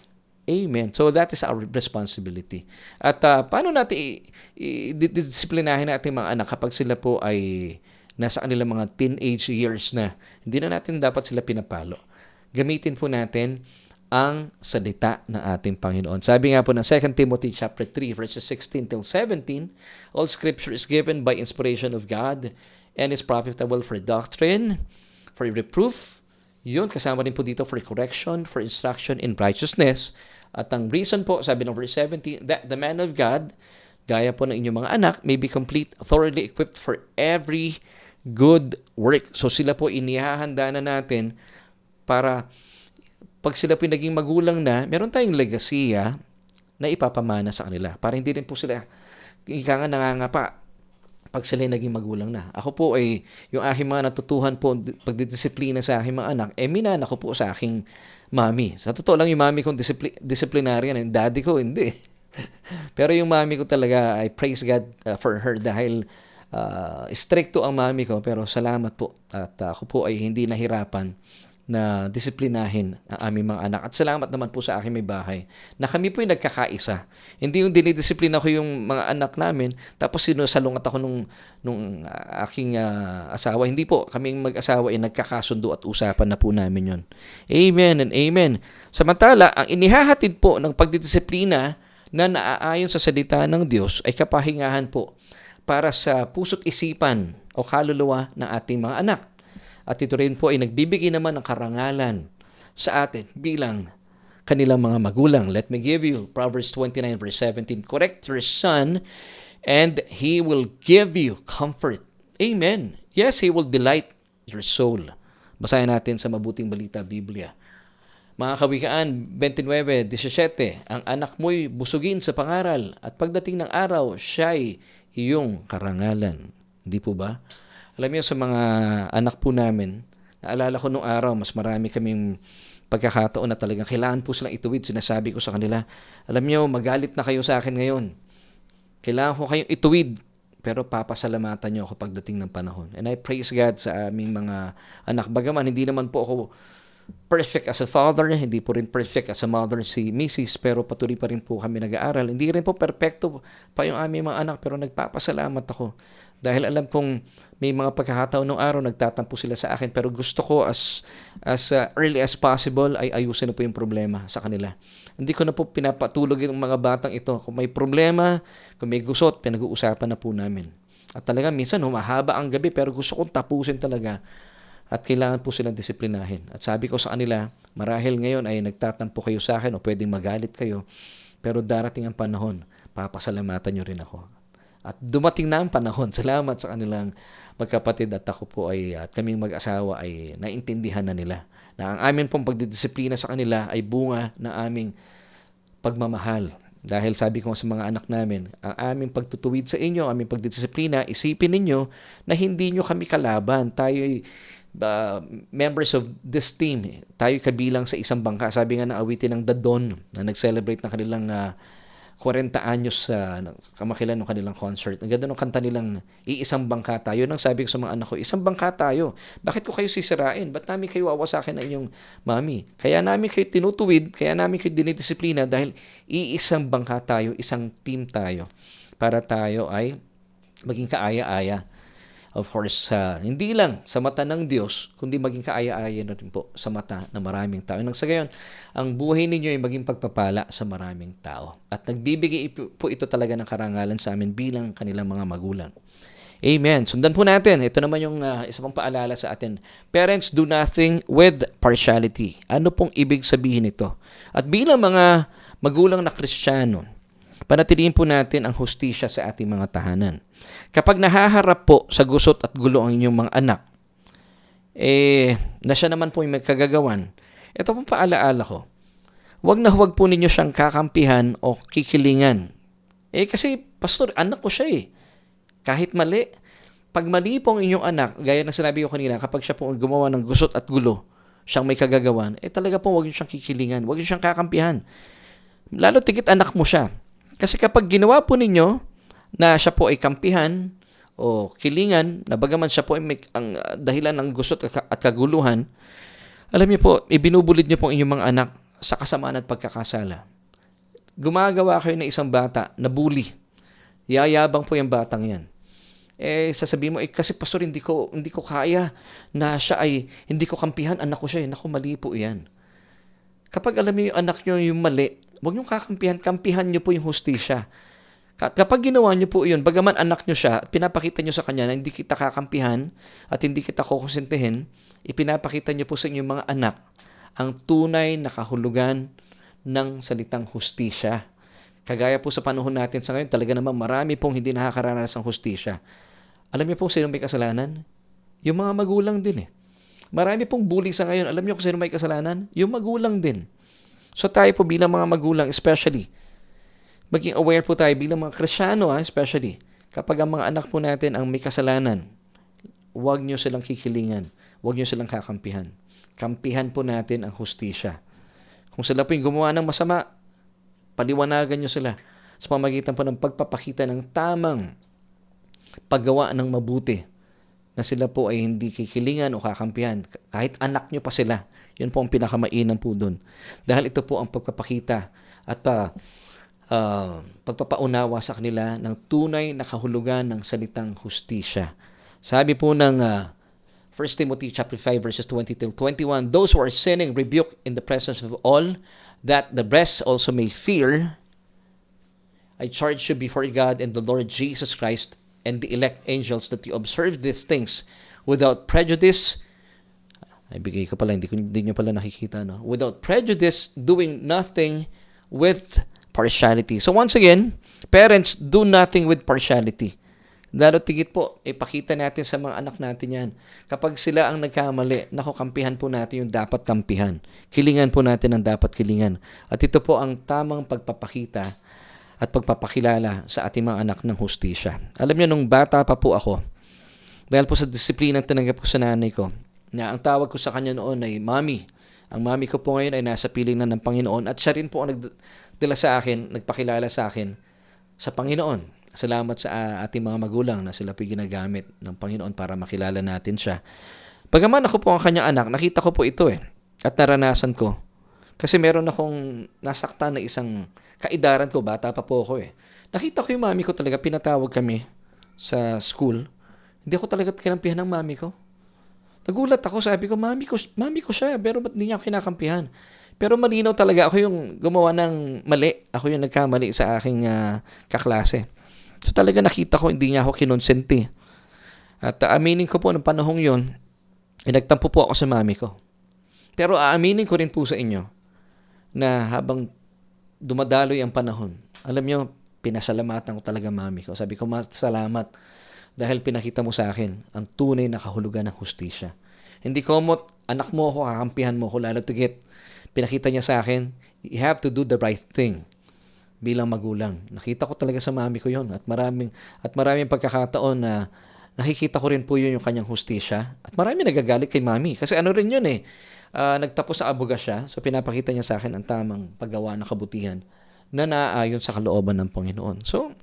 Amen. So that is our responsibility. At paano natin i-disiplinahin natin mga anak kapag sila po ay nasa kanilang mga teenage years na? Hindi na natin dapat sila pinapalo. Gamitin po natin ang salita ng ating Panginoon. Sabi nga po ng 2 Timothy chapter 3 verses 16 till 17, all scripture is given by inspiration of God and is profitable for doctrine, for reproof, yun, kasama rin po dito for correction, for instruction in righteousness. At ang reason po, sabi ng verse 17, that the man of God, gaya po ng inyong mga anak, may be complete, thoroughly equipped for every good work. So sila po inihahanda na natin para pag sila po naging magulang na, meron tayong legasiya na ipapamana sa kanila. Para hindi rin po sila ika nga nangangapa pag sila naging magulang na. Ako po ay, yung aking mga natutuhan po, pagdidisiplina sa aking mga anak, minana ko po sa aking mami. Sa totoo lang, yung mami kong disciplinarian, yung daddy ko, hindi. Pero yung mami ko talaga, I praise God for her dahil stricto ang mami ko, pero salamat po. At ako po ay hindi nahirapan na disiplinahin ang aming mga anak. At salamat naman po sa aking may bahay na kami po yung nagkakaisa. Hindi yung dinidisiplina ko yung mga anak namin tapos sinusalungat ako nung aking asawa. Hindi po. Kaming mag-asawa ay nagkakasundo at usapan na po namin yon. Amen and amen. Samantala, ang inihahatid po ng pagdidisiplina na naaayon sa salita ng Diyos ay kapahingahan po para sa puso't isipan o kaluluwa ng ating mga anak. At ito rin po ay nagbibigay naman ng karangalan sa atin bilang kanilang mga magulang. Let me give you Proverbs 29 verse 17. Correct your son and he will give you comfort. Amen. Yes, he will delight your soul. Basahin natin sa Mabuting Balita, Biblia. Mga Kawikaan 29:17, ang anak mo'y busugin sa pangaral at pagdating ng araw, siya'y iyong karangalan. Hindi po ba? Alam niyo sa mga anak po namin, naalala ko nung araw, mas marami kaming pagkakataon na talagang kailangan po silang ituwid. Sinasabi ko sa kanila, alam niyo, magalit na kayo sa akin ngayon. Kailangan ko kayong ituwid, pero papasalamatan niyo ako pagdating ng panahon. And I praise God sa aming mga anak. Bagaman, hindi naman po ako perfect as a father, hindi po rin perfect as a mother si Mrs. pero patuloy pa rin po kami nag-aaral. Hindi rin po perfecto pa yung aming mga anak pero nagpapasalamat ako. Dahil alam kong may mga pagkakataon ng araw nagtatampo sila sa akin pero gusto ko as early as possible ay ayusin na po yung problema sa kanila. Hindi ko na po pinapatulog yung mga batang ito. Kung may problema, kung may gusot, pinag-uusapan na po namin. At talaga minsan humahaba ang gabi pero gusto kong tapusin talaga. At kailangan po silang disiplinahin. At sabi ko sa kanila, marahil ngayon ay nagtatampo kayo sa akin o pwedeng magalit kayo, pero darating ang panahon, papasalamatan nyo rin ako. At dumating na ang panahon, salamat sa kanilang magkapatid at ako po ay, at kaming mag-asawa ay naintindihan na nila na ang amin pong pagdidisiplina sa kanila ay bunga ng aming pagmamahal. Dahil sabi ko sa mga anak namin, ang aming pagtutuwid sa inyo, aming pagdidisiplina, isipin ninyo na hindi nyo kami kalaban. Tayo ay members of this team. Tayo kabilang sa isang bangka. Sabi nga ng awitin ng The Dawn na nag-celebrate ng kanilang 40 anyos sa kamakilan ng kanilang concert. Ang ganda ng kanta nilang iisang bangka tayo. Nang sabi ko sa mga anak ko, isang bangka tayo. Bakit ko kayo sisirain? Ba't namin kayo wawasakin ng inyong mami? Kaya namin kayo tinutuwid, kaya namin kayo dinidisiplina dahil iisang bangka tayo, isang team tayo para tayo ay maging kaaya-aya. Of course, hindi lang sa mata ng Diyos, kundi maging kaaya-aya na rin po sa mata ng maraming tao. Nang sa gayon, ang buhay ninyo ay maging pagpapala sa maraming tao. At nagbibigay po ito talaga ng karangalan sa amin bilang kanilang mga magulang. Amen. Sundan po natin. Ito naman yung isa pang paalala sa atin. Parents, do nothing with partiality. Ano pong ibig sabihin nito? At bilang mga magulang na Kristiyano, panatiliin po natin ang hustisya sa ating mga tahanan. Kapag nahaharap po sa gusot at gulo ang inyong mga anak, na siya naman po yung magkagagawan, ito pong paalaala ko, huwag na huwag po ninyo siyang kakampihan o kikilingan. Kasi, pastor, anak ko siya Kahit mali, pag mali po ang inyong anak, gaya ng sinabi ko kanina, kapag siya po gumawa ng gusot at gulo, siyang may kagagawan, talaga po huwag niyo siyang kikilingan, huwag niyo siyang kakampihan. Lalo tigit anak mo siya. Kasi kapag ginawa po ninyo, na siya po ay kampihan o kilingan, na bagaman siya po ay may ang dahilan ng gusot at kaguluhan, alam niyo po, ibinubulid niyo po ang inyong mga anak sa kasamaan at pagkakasala. Gumagawa kayo ng isang bata na bully. Yayabang po yung batang yan. Sasabihin mo, kasi pastor, hindi ko kaya na siya ay, hindi ko kampihan, anak ko siya. Naku, mali po yan. Kapag alam niyo yung anak niyo yung mali, huwag niyo kakampihan, kampihan niyo po yung hustisya. Kapag ginawa niyo po yun, bagaman anak niyo siya, at pinapakita niyo sa kanya na hindi kita kakampihan at hindi kita kukonsintihin, ipinapakita niyo po sa inyong mga anak ang tunay na kahulugan ng salitang hustisya. Kagaya po sa panahon natin sa ngayon, talaga namang marami pong hindi nakakaranas ng hustisya. Alam niyo po sino may kasalanan? Yung mga magulang din eh. Marami pong bully sa ngayon. Alam niyo kung sino may kasalanan? Yung magulang din. So tayo po bilang mga magulang, especially, maging aware po tayo bilang mga Kristyano, especially, kapag ang mga anak po natin ang may kasalanan, huwag niyo silang kikilingan. Huwag niyo silang kakampihan. Kampihan po natin ang hustisya. Kung sila po yung gumawa ng masama, paliwanagan niyo sila sa pamamagitan po ng pagpapakita ng tamang paggawa ng mabuti na sila po ay hindi kikilingan o kakampihan. Kahit anak niyo pa sila. Yun po ang pinakamainam po dun. Dahil ito po ang pagpapakita at pagpapaunawa sa kanila ng tunay na kahulugan ng salitang hustisya. Sabi po ng 1 Timothy chapter 5 verses 20 till 21, those who are sinning rebuke in the presence of all, that the rest also may fear. I charge you before God and the Lord Jesus Christ and the elect angels that you observe these things without prejudice. Ay, bigay ko pala, hindi nyo pala nakikita, no? Without prejudice, doing nothing with partiality. So once again, parents, do nothing with partiality. Lalo tigit po, ipakita natin sa mga anak natin yan. Kapag sila ang nagkamali, kampihan po natin yung dapat kampihan. Kilingan po natin ang dapat kilingan. At ito po ang tamang pagpapakita at pagpapakilala sa ating mga anak ng hustisya. Alam niyo, nung bata pa po ako, dahil po sa disiplina ang tinanggap ko sa nanay ko, na ang tawag ko sa kanya noon ay Mami. Ang mami ko po ngayon ay nasa piling na ng Panginoon at siya rin po ang nagdala sa akin, nagpakilala sa akin sa Panginoon. Salamat sa ating mga magulang na sila po ginagamit ng Panginoon para makilala natin siya. Bagaman ako po ang kanyang anak, nakita ko po ito at naranasan ko. Kasi meron akong nasaktan na isang kaidaran ko, bata pa po ako Nakita ko yung mami ko talaga, pinatawag kami sa school. Hindi ako talaga kinampihan ng mami ko. Nagulat ako, sabi ko, mami ko siya, pero ba't hindi niya ako kinakampihan? Pero malinaw talaga, ako yung gumawa ng mali. Ako yung nagkamali sa aking kaklase. So talaga nakita ko, hindi niya ako kinonsenti. At aaminin ko po, ng panahong yun, nagtampo po ako sa mami ko. Pero aaminin ko rin po sa inyo, na habang dumadaloy ang panahon, alam niyo, pinasalamatan ko talaga mami ko. Sabi ko, salamat dahil pinakita mo sa akin ang tunay na kahulugan ng hustisya. Hindi ko anak mo ako, kakampihan mo ako, lalo tigit. Pinakita niya sa akin, you have to do the right thing bilang magulang. Nakita ko talaga sa mami ko yon at maraming pagkakataon na nakikita ko rin po yun yung kanyang hustisya. At marami nagagalit kay mami. Kasi ano rin yun nagtapos sa aboga siya, so pinapakita niya sa akin ang tamang paggawa ng kabutihan na naaayon sa kalooban ng Panginoon. So,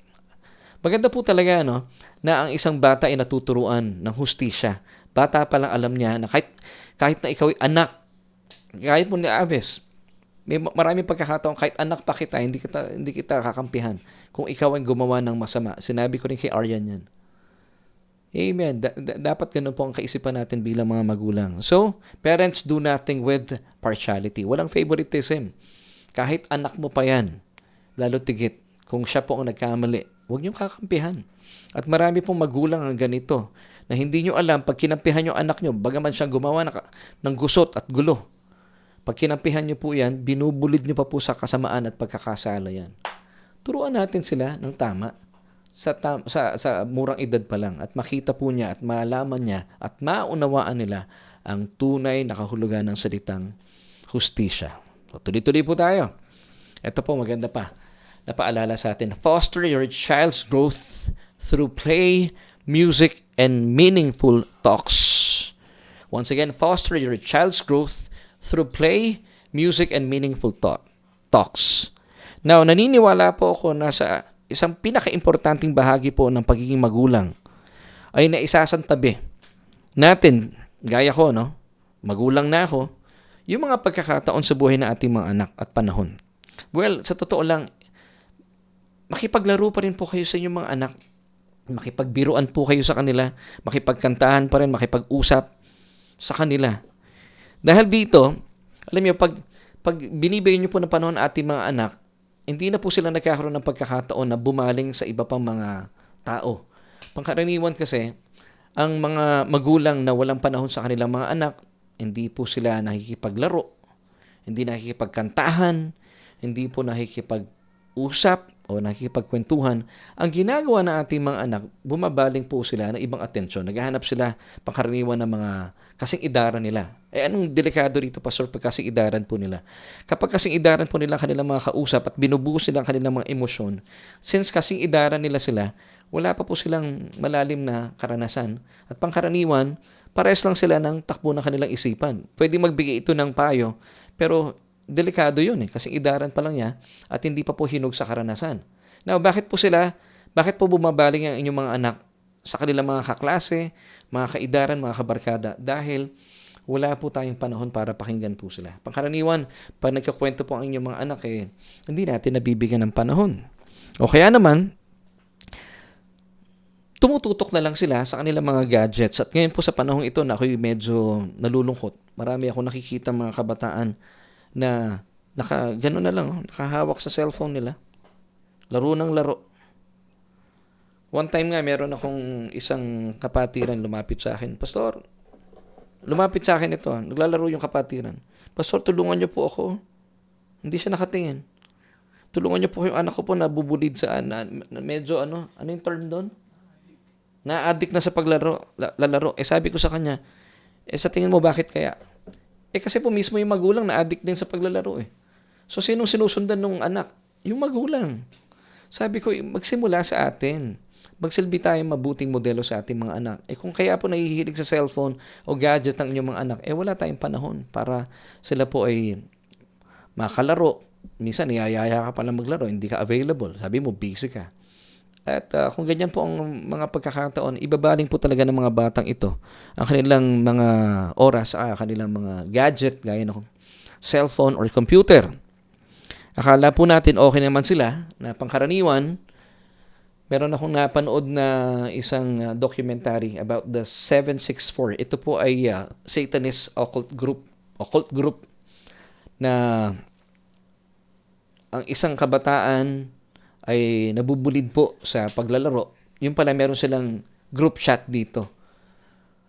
maganda po talaga na ang isang bata ay natuturuan ng hustisya. Bata pa lang alam niya na kahit na ikaw ay anak, kahit mo ni Aves, may maraming pagkakataon kahit anak pa kita, hindi kita kakampihan kung ikaw ay gumawa ng masama. Sinabi ko rin kay Aryan yan. Amen. Dapat ganun po ang kaisipan natin bilang mga magulang. So, parents, do nothing with partiality. Walang favoritism. Kahit anak mo pa yan, lalo tigit, kung siya po ang nagkamali, huwag niyong kakampihan. At marami pong magulang ang ganito, na hindi niyo alam, pag kinampihan niyo anak niyo, bagaman siyang gumawa ng gusot at gulo, pag kinampihan niyo po yan, binubulid niyo pa po sa kasamaan at pagkakasala yan. Turuan natin sila ng tama sa murang edad pa lang at makita po niya at malaman niya at maunawaan nila ang tunay na kahulugan ng salitang hustisya. So, tuloy-tuloy po tayo. Ito po, maganda pa. Napaalala sa atin, foster your child's growth through play, music, and meaningful talks. Once again, foster your child's growth through play, music, and meaningful talks. Now, naniniwala po ako na sa isang pinaka-importanting bahagi po ng pagiging magulang ay naisasantabi natin, gaya ko, magulang na ako, yung mga pagkakataon sa buhay ng ating mga anak at panahon. Well, sa totoo lang, makipaglaro pa rin po kayo sa inyong mga anak. Makipagbiruan po kayo sa kanila. Makipagkantahan pa rin, makipag-usap sa kanila. Dahil dito, alam niyo, pag pag binibigyan niyo po ng panahon ating mga anak, hindi na po sila nagkakaroon ng pagkakataon na bumaling sa iba pang mga tao. Pangkaraniwan kasi, ang mga magulang na walang panahon sa kanilang mga anak, hindi po sila nakikipaglaro, hindi nakikipagkantahan, hindi po nakikipag-usap o nakikipagkwentuhan. Ang ginagawa ng ating mga anak, bumabaling po sila ng ibang atensyon. Naghahanap sila pangkaraniwan ng mga kasing idaran nila. Anong delikado rito, Pastor, pag kasing idaran po nila? Kapag kasing idaran po nila kanilang mga kausap at binubuhos nila ang kanilang mga emosyon, since kasing idaran nila sila, wala pa po silang malalim na karanasan. At pangkaraniwan, pares lang sila ng takbo ng kanilang isipan. Pwede magbigay ito ng payo, pero delikado yun kasi idaran pa lang niya at hindi pa po hinog sa karanasan. Now, bakit po bumabaling ang inyong mga anak sa kanilang mga kaklase, mga kaidaran, mga kabarkada? Dahil wala po tayong panahon para pakinggan po sila. Pangkaraniwan, pag nagkakwento po ang inyong mga anak, hindi natin nabibigyan ng panahon. O kaya naman, tumututok na lang sila sa kanilang mga gadgets. At ngayon po sa panahong ito na ako'y medyo nalulungkot. Marami ako nakikita mga kabataan na gano'n na lang, nakahawak sa cellphone nila. Laro ng laro. One time nga, meron akong isang kapatiran lumapit sa akin. Pastor, lumapit sa akin ito. Naglalaro yung kapatiran. Pastor, tulungan niyo po ako. Hindi siya nakatingin. Tulungan niyo po yung anak ko po na bubulid sa medyo ano yung term doon? Na-addict na sa lalaro. Sabi ko sa kanya, sa tingin mo bakit kaya? Kasi po mismo yung magulang na-addict din sa paglalaro So, sinong sinusundan ng anak? Yung magulang. Sabi ko, magsimula sa atin. Magsilbi tayong mabuting modelo sa ating mga anak. Kung kaya po nahihilig sa cellphone o gadget ng inyong mga anak, wala tayong panahon para sila po ay makalaro. Minsan, niyayaya ka pala maglaro, hindi ka available. Sabi mo, busy ka. At kung ganyan po ang mga pagkakataon, ibabaling po talaga ng mga batang ito ang kanilang mga oras sa kanilang mga gadget, gaya ng cellphone or computer. Akala po natin okay naman sila, na pangkaraniwan. Meron akong napanood na isang documentary about the 764. Ito po ay Satanist occult group na ang isang kabataan ay nabubulid po sa paglalaro. Yung pala meron silang group chat dito.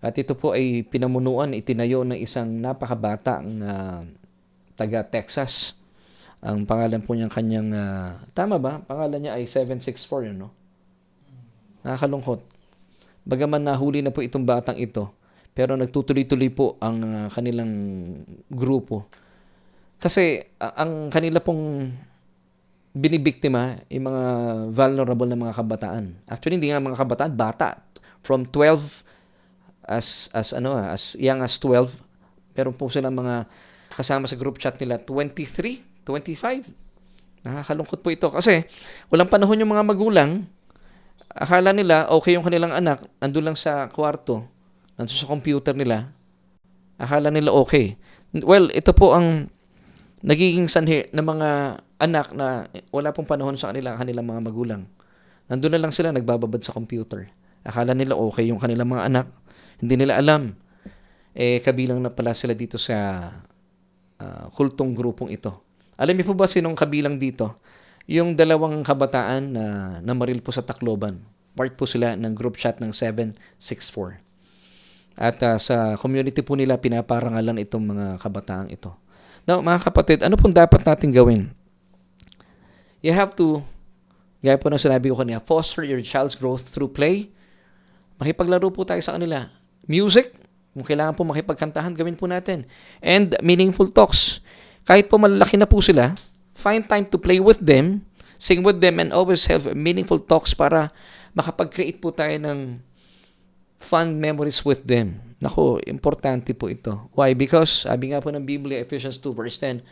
At ito po ay pinamunuan, itinayo ng isang napakabatang taga Texas. Ang pangalan po niyang kanyang, tama ba? Pangalan niya ay 764, yun, no? Nakakalungkot. Bagaman nahuli na po itong batang ito, pero nagtutuloy-tuloy po ang kanilang grupo. Kasi ang kanila pong binibiktima yung mga vulnerable na mga kabataan. Actually, hindi nga mga kabataan, bata. From 12 as young as 12. Pero po silang mga kasama sa group chat nila 23, 25. Nakakalungkot po ito kasi walang panahon yung mga magulang. Akala nila okay yung kanilang anak, andun lang sa kwarto, nandun sa computer nila. Akala nila okay. Well, ito po ang nagiging sanhi ng mga anak na wala pong panahon sa kanilang mga magulang. Nandun na lang sila nagbababad sa computer. Akala nila okay yung kanilang mga anak. Hindi nila alam. Kabilang na pala sila dito sa kultong grupong ito. Alam niyo po ba sinong kabilang dito? Yung dalawang kabataan na namaril po sa Tacloban. Part po sila ng group chat ng 764. At sa community po nila pinaparangalan itong mga kabataang ito. Now, mga kapatid, ano pong dapat natin gawin? You have to, gaya po na sinabi ko kanina, foster your child's growth through play. Makipaglaro po tayo sa kanila. Music, kung kailangan po makipagkantahan, gawin po natin. And meaningful talks. Kahit po malalaki na po sila, find time to play with them, sing with them, and always have meaningful talks para makapag-create po tayo ng fun memories with them. Naku, importante po ito. Why? Because, sabi nga po ng Biblia, Ephesians 2 verse 10,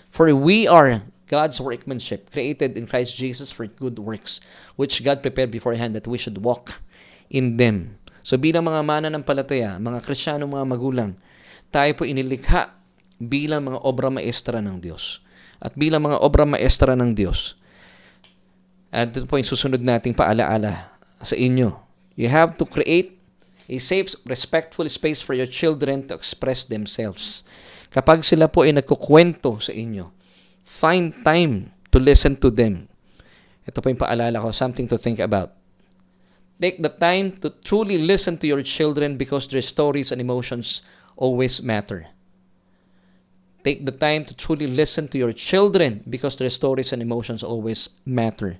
for we are God's workmanship, created in Christ Jesus for good works, which God prepared beforehand that we should walk in them. So bilang mga mananampalataya, mga Kristiyano, mga magulang, tayo po inilikha bilang mga obra maestra ng Diyos. At bilang mga obra maestra ng Diyos, at ito po yung susunod nating paalaala sa inyo. You have to create a safe, respectful space for your children to express themselves. Kapag sila po ay nagkukwento sa inyo, find time to listen to them. Ito po yung paalala ko, something to think about. Take the time to truly listen to your children because their stories and emotions always matter. Take the time to truly listen to your children because their stories and emotions always matter.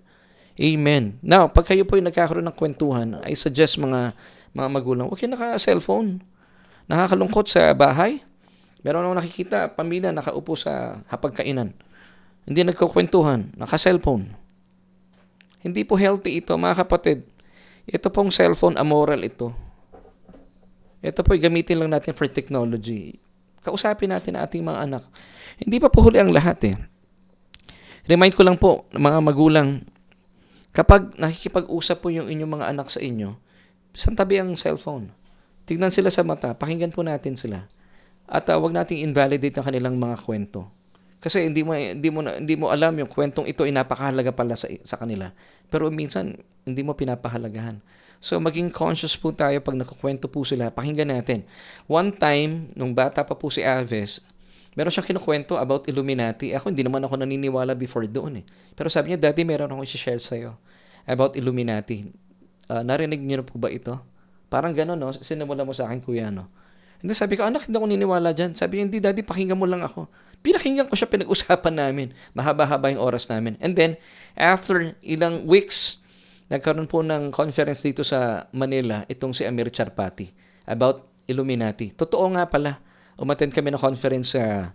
Amen. Now, pag kayo po yung nagkakaroon ng kwentuhan, I suggest mga magulang, huwag kayo naka-cellphone. Nakakalungkot sa bahay. Meron akong nakikita, pamilya nakaupo sa hapagkainan. Hindi nagkukwentuhan, naka-cellphone. Hindi po healthy ito, mga kapatid. Ito pong cellphone, amoral ito. Ito po, gamitin lang natin for technology. Kausapin natin ang ating mga anak. Hindi pa po huli ang lahat eh. Remind ko lang po, mga magulang, kapag nakikipag-usap po yung inyong mga anak sa inyo, isang tabi ang cellphone. Tignan sila sa mata, pakinggan po natin sila. At wag nating invalidate ang kanilang mga kwento. Kasi hindi mo alam yung kwentong ito ay napakahalaga pala sa kanila. Pero minsan hindi mo pinapahalagahan. So maging conscious po tayo pag nagkukwento po sila, pakinggan natin. One time, nung bata pa po si Alves, meron siyang kinukwento about Illuminati. Hindi naman ako naniniwala before doon eh. Pero sabi niya, Daddy, meron akong i-share sa'yo about Illuminati. Narinig niyo na po ba ito? Parang gano'n, no? Sinimula mo sa akin, kuya, no? Hindi, sabi ko, anak, hindi ako niniwala dyan. Sabi niya, hindi, Daddy, pakinggan mo lang ako. Pinakinggan ko siya, pinag-usapan namin. Mahaba-haba yung oras namin. And then, after ilang weeks, nagkaroon po ng conference dito sa Manila, itong si Amir Charpati, about Illuminati. Totoo nga pala. Umattend kami ng conference sa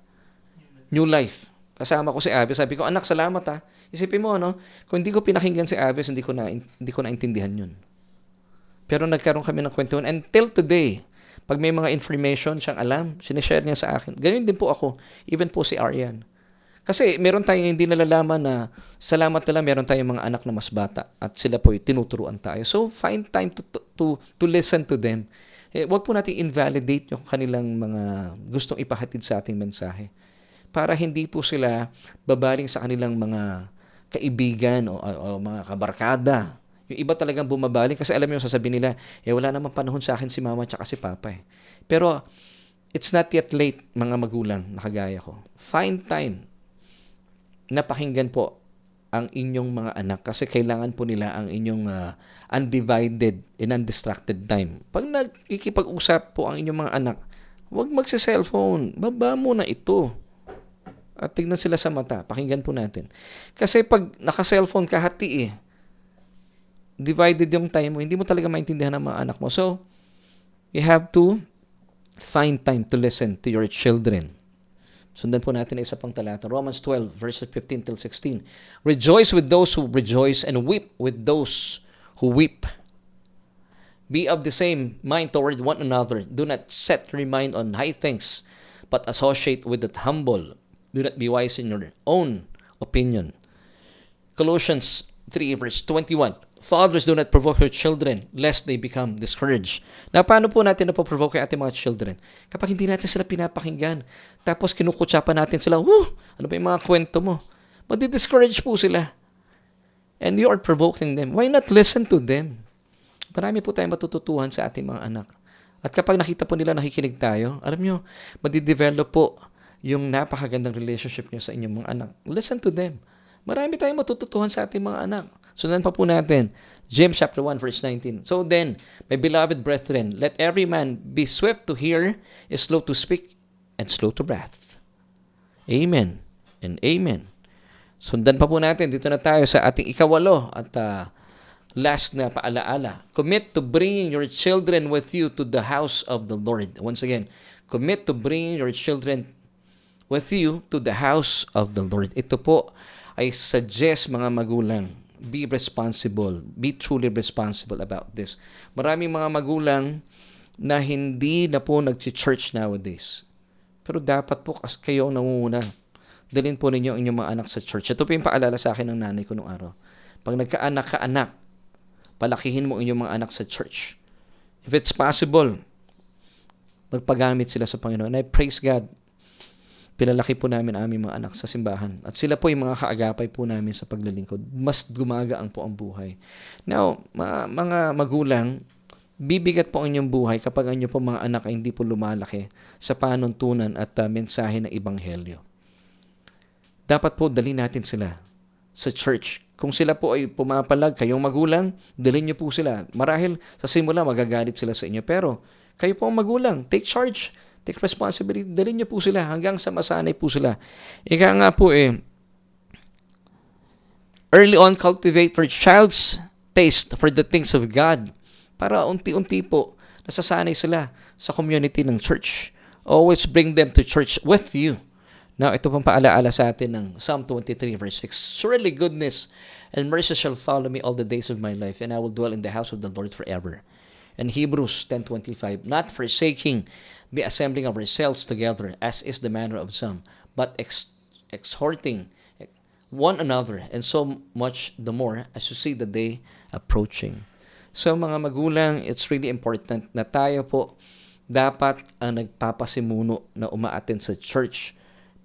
New Life. Kasama ko si Aves. Sabi ko, anak, salamat ha. Isipin mo, no? Kung hindi ko pinakinggan si Aves, hindi ko naintindihan yun. Pero nagkaroon kami ng kwentuhan. Until today, pag may mga information siyang alam, sinishare niya sa akin. Ganyan din po ako. Even po si Arian. Kasi meron tayong hindi nalalaman na salamat na lang meron tayong mga anak na mas bata at sila po tinuturuan tayo. So, find time to listen to them. Huwag po natin invalidate yung kanilang mga gustong ipahatid sa ating mensahe. Para hindi po sila babaling sa kanilang mga kaibigan o mga kabarkada. Yung iba talagang bumabaling kasi alam mo yung sasabihin nila, wala namang panahon sa akin si mama at si papa eh. Pero it's not yet late, mga magulang na kagaya ko. Find time na pakinggan po ang inyong mga anak kasi kailangan po nila ang inyong undivided and undistracted time. Pag nagkikipag-usap po ang inyong mga anak, huwag magsi-cellphone. Baba muna ito. At tignan sila sa mata. Pakinggan po natin. Kasi pag naka-cellphone ka, hati eh. Divided yung time mo, hindi mo talaga maintindihan ng mga anak mo. So, you have to find time to listen to your children. Sundan po natin ang isa pang talata. Romans 12, verses 15 till 16. Rejoice with those who rejoice and weep with those who weep. Be of the same mind toward one another. Do not set your mind on high things, but associate with the humble. Do not be wise in your own opinion. Colossians 3, verse 21. Fathers, do not provoke your children, lest they become discouraged. Na paano po natin napoprovoke ang ating mga children? Kapag hindi natin sila pinapakinggan, tapos kinukutsa pa natin sila, ano ba yung mga kwento mo? Madi-discourage po sila. And you are provoking them. Why not listen to them? Marami po tayong matututuhan sa ating mga anak. At kapag nakita po nila nakikinig tayo, alam nyo, madi-develop po yung napakagandang relationship nyo sa inyong mga anak. Listen to them. Marami tayong matututuhan sa ating mga anak. Sundan pa po natin. James chapter 1 verse 19. So then, my beloved brethren, let every man be swift to hear, slow to speak, and slow to wrath. Amen and amen. Sundan pa po natin. Dito na tayo sa ating ikawalo at last na paalaala. Commit to bringing your children with you to the house of the Lord. Once again, commit to bringing your children with you to the house of the Lord. Ito po I suggest mga magulang, be responsible, be truly responsible about this. Maraming mga magulang na hindi na po nag-church nowadays. Pero dapat po kayo ang nangunguna. Dalhin po ninyo ang inyong mga anak sa church. Ito po yung paalala sa akin ng nanay ko nung araw. Pag nagkaanak ka anak, palakihin mo ang inyong mga anak sa church. If it's possible, magpagamit sila sa Panginoon. And I praise God. Pinalaki po namin ang aming mga anak sa simbahan. At sila po yung mga kaagapay po namin sa paglilingkod. Mas gumagaang po ang buhay. Now, mga magulang, Bibigat po ang inyong buhay kapag ang inyong po mga anak ay hindi po lumalaki sa panuntunan at mensahe ng Ebanghelyo. Dapat po dalhin natin sila sa church. Kung sila po ay pumapalag, kayong magulang, dalhin niyo po sila. Marahil sa simula magagalit sila sa inyo, pero kayo po ang magulang, take charge, take responsibility, dalhin niyo po sila hanggang sa masanay po sila. Ika nga po early on cultivate your child's taste for the things of God para unti-unti po nasasanay sila sa community ng church. Always bring them to church with you. Now, ito pang paalaala sa atin ng Psalm 23 verse 6. Surely goodness and mercy shall follow me all the days of my life, and I will dwell in the house of the Lord forever. And Hebrews 10:25, not forsaking the assembling of ourselves together, as is the manner of some, but exhorting one another, and so much the more as you see the day approaching. So mga magulang, it's really important na tayo po dapat ang nagpapasimuno na umaattend sa church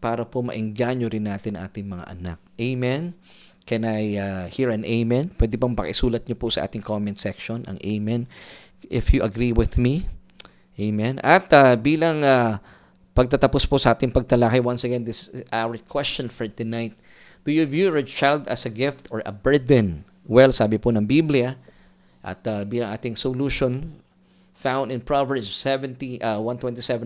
para po maengganyo rin natin ating mga anak. Amen? Can I hear an amen? Pwede bang pakisulat nyo po sa ating comment section ang amen if you agree with me. Amen? At bilang pagtatapos po sa ating pagtalakay, once again, this is our question for tonight. Do you view your child as a gift or a burden? Well, sabi po ng Biblia, at bilang ating solution found in Proverbs 127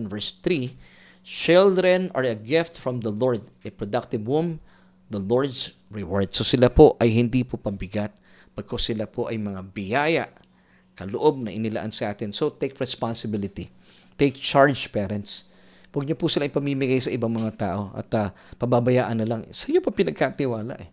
verse 3, children are a gift from the Lord, a productive womb, the Lord's reward. So sila po ay hindi po pabigat, because sila po ay mga biyaya, kaloob na inilaan sa atin. So take responsibility. Take charge, parents. Huwag niyo po sila ipamimigay sa ibang mga tao at pababayaan na lang. Sa iyo pa pinagkatiwala eh.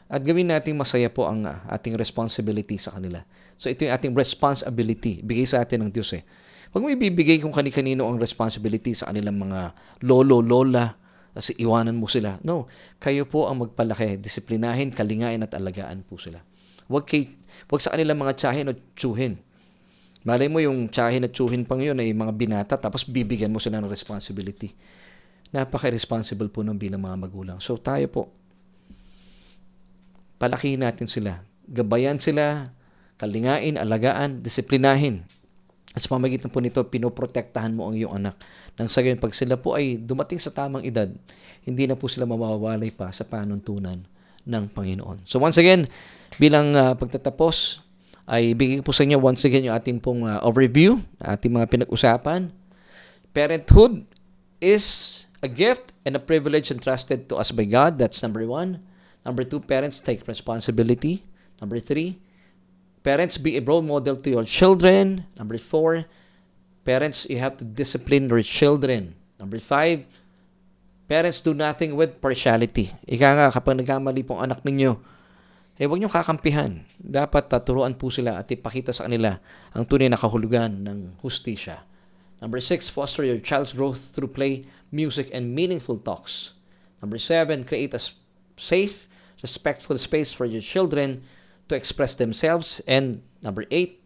At gawin natin masaya po ang ating responsibility sa kanila. So ito yung ating responsibility. Bigay sa atin ng Diyos eh. Huwag mo ibibigay kung kani-kanino ang responsibility sa kanilang mga lolo, lola, kasi iwanan mo sila. No, kayo po ang magpalaki, disiplinahin, kalingain at alagaan po sila. Huwag sa kanilang mga tiyahin o tsuhin. Malay mo yung tiyahin at tsuhin pang yun ay mga binata, tapos bibigyan mo sila ng responsibility. Napaka-responsible po ng bilang mga magulang. So tayo po, palakihin natin sila. Gabayan sila, kalingain, alagaan, disiplinahin. At sa pamagitan po nito, pinoprotektahan mo ang iyong anak. Nang sa gayon, pag sila po ay dumating sa tamang edad, hindi na po sila mawawalay pa sa panuntunan ng Panginoon. So once again, bilang pagtatapos, ay bigay po sa inyo once again yung ating pong overview, ating mga pinag-usapan. Parenthood is a gift and a privilege entrusted to us by God. That's number 1. Number 2, parents take responsibility. Number 3, parents, be a role model to your children. Number 4, parents, you have to discipline your children. Number 5, parents, do nothing with partiality. Ika nga, kapag nagkamali pong anak ninyo, huwag nyo kakampihan. Dapat turuan po sila at ipakita sa kanila ang tunay na kahulugan ng hustisya. Number 6, foster your child's growth through play, music, and meaningful talks. Number 7, create a safe, respectful space for your children to express themselves. And number 8,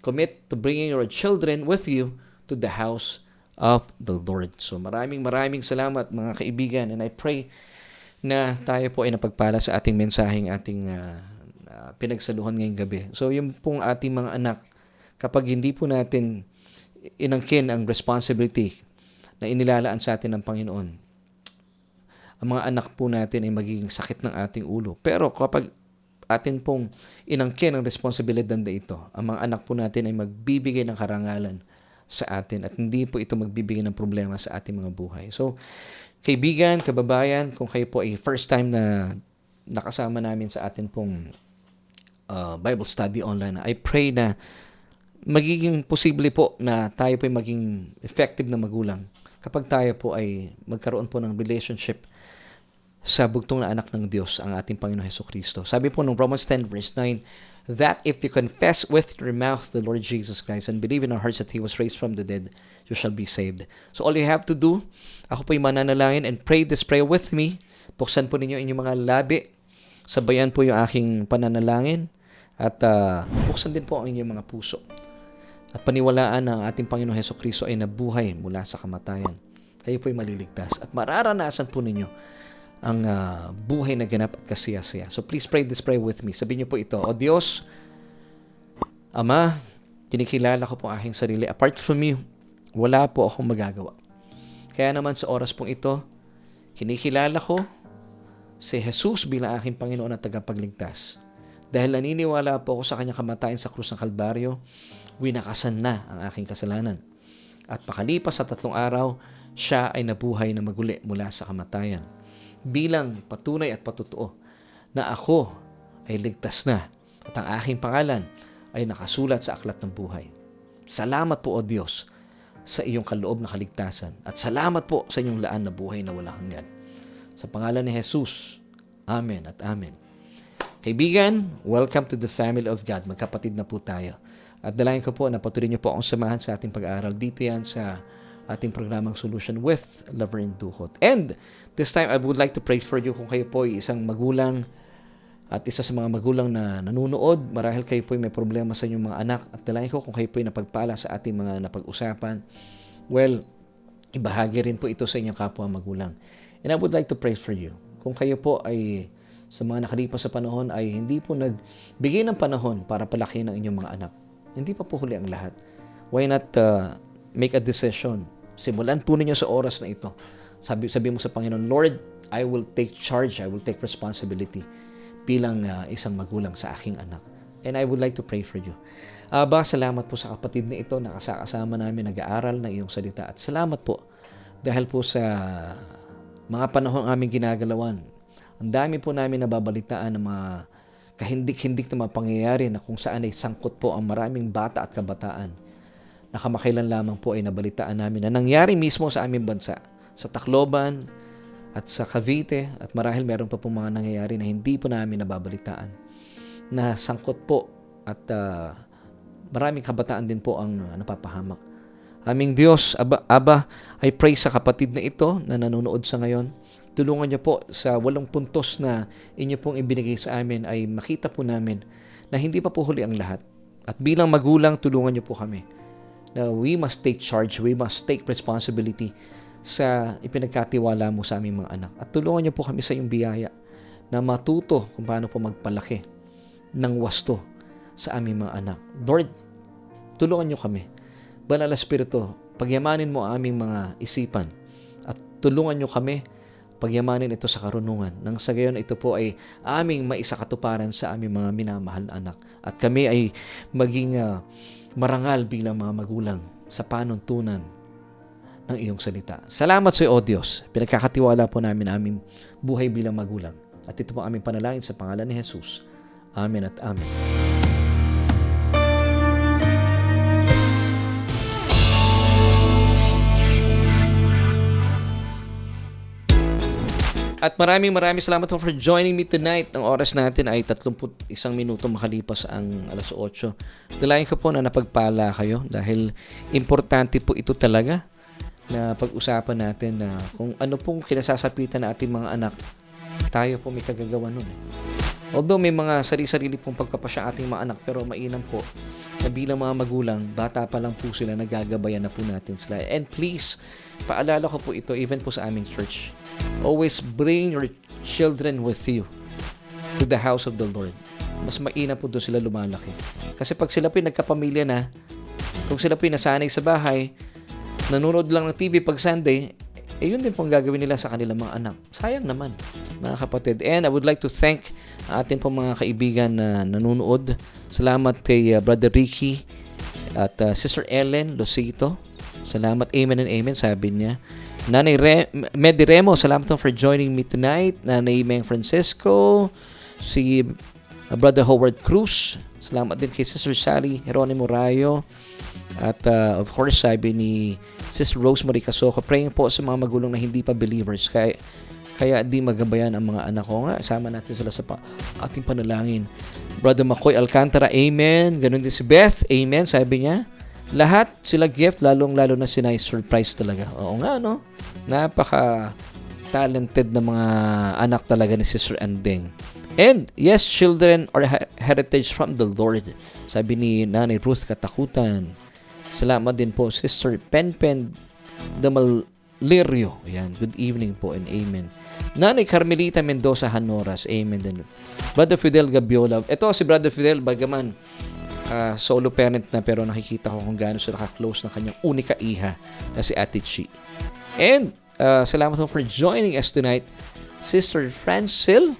commit to bringing your children with you to the house of the Lord. So maraming salamat mga kaibigan, and I pray na tayo po ay napagpala sa ating mensaheng ating pinagsaluhan ngayong gabi. So yung pong ating mga anak, kapag hindi po natin inangkin ang responsibility na inilalaan sa atin ng Panginoon, ang mga anak po natin ay magiging sakit ng ating ulo. Pero kapag atin pong inangkin ang responsibilidad na ito, ang mga anak po natin ay magbibigay ng karangalan sa atin at hindi po ito magbibigay ng problema sa ating mga buhay. So, kaibigan, kababayan, kung kayo po ay first time na nakasama namin sa atin pong Bible study online, I pray na magiging posible po na tayo po ay maging effective na magulang kapag tayo po ay magkaroon po ng relationship sa bugtong na anak ng Diyos, ang ating Panginoon Hesukristo. Sabi po ng Romans 10 verse 9, that if you confess with your mouth the Lord Jesus Christ and believe in our hearts that He was raised from the dead, you shall be saved. So all you have to do, ako po yung mananalangin and pray this prayer with me. Buksan po ninyo inyong mga labi. Sabayan po yung aking pananalangin. At buksan din po ang inyong mga puso. At paniwalaan na ang ating Panginoon Hesukristo ay nabuhay mula sa kamatayan. Kayo po ay maliligtas. At mararanasan po ninyo ang buhay na ganap at kasiyasiya. So please pray this prayer with me. Sabihin niyo po ito, O Diyos, Ama, kinikilala ko po ang aking sarili. Apart from you, wala po akong magagawa. Kaya naman sa oras pong ito, kinikilala ko si Jesus bilang aking Panginoon at tagapagligtas. Dahil naniniwala po ako sa kanyang kamatayan sa krus ng Kalbaryo, winakasan na ang aking kasalanan. At makalipas sa 3 araw, siya ay nabuhay na maguli mula sa kamatayan. Bilang patunay at patutuo na ako ay ligtas na at ang aking pangalan ay nakasulat sa aklat ng buhay. Salamat po, O Diyos, sa iyong kaloob na kaligtasan. At salamat po sa iyong laan na buhay na walang hanggan. Sa pangalan ni Jesus, Amen at Amen. Kaibigan, welcome to the family of God. Magkapatid na po tayo. At dalangin ko po na patuloy niyo po akong samahan sa ating pag-aaral dito yan sa ating programang Solution with Laverne Duhot. And this time, I would like to pray for you kung kayo po ay isang magulang at isa sa mga magulang na nanunood. Marahil kayo po ay may problema sa inyong mga anak. At dalangin ko kung kayo po ay napagpala sa ating mga napag-usapan. Well, ibahagi rin po ito sa inyong kapwa magulang. And I would like to pray for you. Kung kayo po ay sa mga nakalipas sa panahon ay hindi po nagbigay ng panahon para palakihin ang inyong mga anak. Hindi pa po huli ang lahat. Why not make a decision? Simulan po ninyo sa oras na ito. Sabi mo sa Panginoon, Lord, I will take charge, I will take responsibility bilang isang magulang sa aking anak. And I would like to pray for you. Aba, salamat po sa kapatid na ito na kasama namin nag-aaral ng iyong salita. At salamat po dahil po sa mga panahon aming ginagalawan. Ang dami po namin nababalitaan ng mga kahindik-hindik na mga pangyayari na kung saan ay sangkot po ang maraming bata at kabataan. Nakamakailan lamang po ay nabalitaan namin na nangyari mismo sa aming bansa, sa Tacloban at sa Cavite, at marahil meron pa po mga nangyayari na hindi po namin nababalitaan na sangkot po at maraming kabataan din po ang napapahamak. Aming Diyos, Aba, I pray sa kapatid na ito na nanonood sa ngayon. Tulungan niyo po sa 8 puntos na inyo pong ibinigay sa amin ay makita po namin na hindi pa po huli ang lahat. At bilang magulang, tulungan niyo po kami na we must take charge, we must take responsibility sa ipinagkatiwala mo sa aming mga anak. At tulungan niyo po kami sa iyong biyaya na matuto kung paano po magpalaki ng wasto sa aming mga anak. Lord, tulungan niyo kami. Banal na Espiritu, pagyamanin mo ang aming mga isipan at tulungan niyo kami pagyamanin ito sa karunungan. Nang sa gayon ito po ay aming maisakatuparan sa aming mga minamahal na anak. At kami ay maging marangal bilang mga magulang sa panuntunan ng iyong salita. Salamat sa iyo, O Diyos. Pinagkakatiwala po namin aming buhay bilang magulang. At ito po aming panalangin sa pangalan ni Jesus. Amen at Amen. At maraming salamat po for joining me tonight. Ang oras natin ay 31 minuto makalipas ang 8:00. Dalayan ko po na napagpala kayo dahil importante po ito talaga na pag-usapan natin na kung ano pong kinasasapitan na ating mga anak, tayo po may kagagawa nun. Although may mga sarili-sarili pong pagkapasya ating mga anak, pero mainam po na bilang mga magulang, bata pa lang po sila, nagagabayan na po natin sila. And please, paalala ko po ito even po sa aming church. Always bring your children with you to the house of the Lord. Mas mainam po doon sila lumalaki. Kasi pag sila po nagkapamilya na, kung sila po nasanay sa bahay, nanonood lang ng TV pag Sunday, yun din pong gagawin nila sa kanilang mga anak. Sayang naman, mga kapatid. And I would like to thank atin po mga kaibigan na nanonood. Salamat kay Brother Ricky at Sister Ellen Losito. Salamat, amen and amen, sabi niya. Nanay Medi Remo, salamat for joining me tonight. Nanay Meng Francisco, si Brother Howard Cruz. Salamat din kay Sister Sally Geronimo Rayo. At of course, sabi ni Sister Rosemary Casoco, praying po sa mga magulang na hindi pa believers. Kaya di magabayan ang mga anak ko. Nga, sama natin sila sa ating panalangin. Brother Makoy Alcantara, amen. Ganun din si Beth, amen, sabi niya. Lahat sila gift, lalong-lalo na si Nice Surprise talaga. Oo nga, no? Napaka-talented na mga anak talaga ni Sister Andeng. And, yes, children are heritage from the Lord. Sabi ni Nanay Ruth Katakutan. Salamat din po, Sister Penpen Damalirio. Ayan, good evening po and amen. Nanay Carmelita Mendoza Hanoras, amen din. Brother Fidel Gabiola. Ito si Brother Fidel, bagaman solo parent na pero nakikita ko kung gaano sila ka-close ng kanyang unika iha na si Ate Chi. And salamat po for joining us tonight, Sister Francil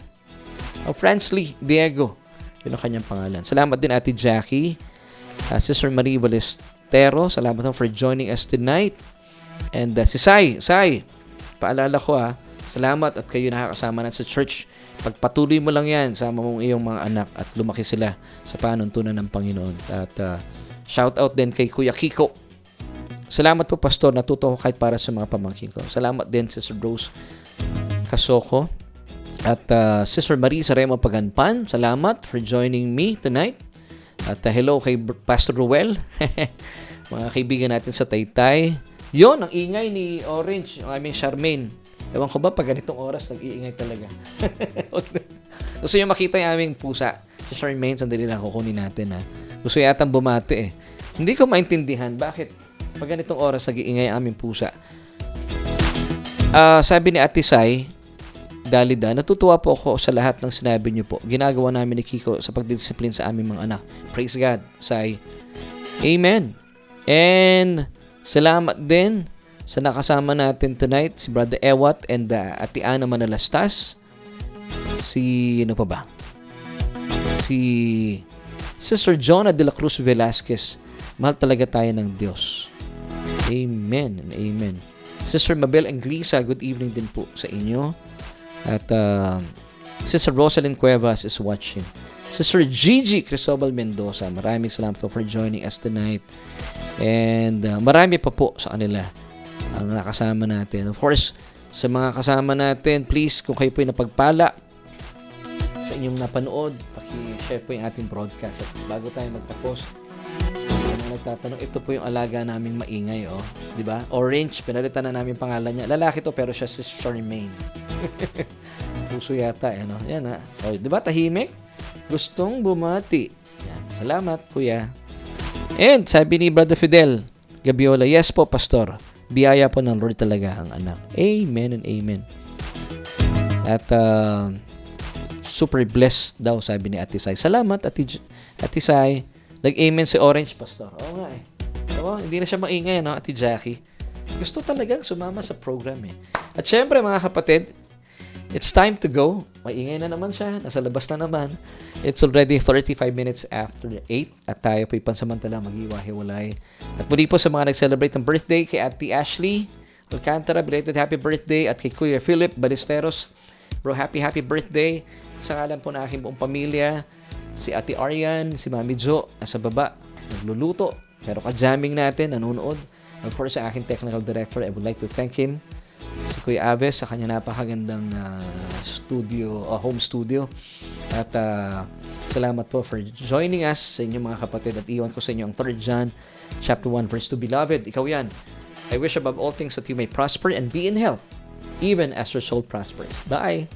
Francely Diego. Yun ang kanyang pangalan. Salamat din Ate Jackie, Sister Marie Balestero. Salamat po for joining us tonight. And si Sai, paalala ko salamat at kayo nakakasama na sa church. Pagpatuloy mo lang yan, sama mong iyong mga anak at lumaki sila sa panuntunan ng Panginoon. At shout out din kay Kuya Kiko. Salamat po Pastor, natuto ko kahit para sa mga pamangkin ko. Salamat din Sister Rose Kasoko at Sister Marisa Remo Paganpan. Salamat for joining me tonight. At hello kay Pastor Ruel. Mga kaibigan natin sa Taytay. Yon, ang ingay ni Orange, ang aming Charmaine. Ewan ko ba, pag ganitong oras, nag-iingay talaga. Gusto nyo makita yung aming pusa. Si Charmaine, sandali lang, kukunin natin Gusto yatang bumati Hindi ko maintindihan, bakit pag ganitong oras, nag-iingay ang aming pusa. Sabi ni Ate Sai, Dalida, natutuwa po ako sa lahat ng sinabi niyo po. Ginagawa namin ni Kiko sa pagdidisiplin sa aming mga anak. Praise God, Sai. Amen. And salamat din sa nakasama natin tonight, si Brother Ewat and Ate Ana Manalastas. Ano pa ba? Si Sister Jonah de la Cruz Velasquez. Mahal talaga tayo ng Diyos. Amen and amen. Sister Mabel Anglisa, good evening din po sa inyo. At Sister Rosalind Cuevas is watching. Sister Gigi Cristobal Mendoza, maraming salamat po for joining us tonight. And marami pa po sa kanila ang nakasama natin. Of course, sa mga kasama natin, please, kung kayo po ay napagpala sa inyong napanood, paki-share po yung ating broadcast. At bago tayo magtapos, nagtatanong, ito po yung alaga naming maingay, di ba? Orange, pinalitan na namin pangalan niya. Lalaki to pero siya si Charmaine. Puso yata, Yan di ba tahimik? Gustong bumati. Yan. Salamat, kuya. And sabi ni Brother Fidel Gabiola, yes po, Pastor. Biyaya po ng Lord talaga ang anak. Amen and amen. At super blessed daw, sabi ni Ate Sai. Salamat, Ate Sai. Nag-amen si Orange, Pastor. Oo nga hindi na siya maingay, Ate Jackie. Gusto talagang sumama sa program At syempre, mga kapatid, it's time to go. Maingay na naman siya. Nasa labas na naman. It's already 35 minutes after 8 at tayo po'y pansamantala mag-iwahiwalay. At muli po sa mga nag-celebrate ng birthday kay Ate Ashley Alcantara, belated happy birthday. At kay Kuya Philip Ballesteros, bro, happy birthday. Sa ngalan po na aking buong pamilya, si Ate Arian, si Mami Jo, nasa baba, nagluluto. Pero ka-jamming natin, nanonood. Of course, sa aking technical director, I would like to thank him. Si Kuya Aves sa kanya napakagandang home studio. At salamat po for joining us sa inyong mga kapatid. At iwan ko sa inyo ang 3 John chapter 1 verse 2. Beloved, ikaw yan. I wish above all things that you may prosper and be in health, even as your soul prospers. Bye!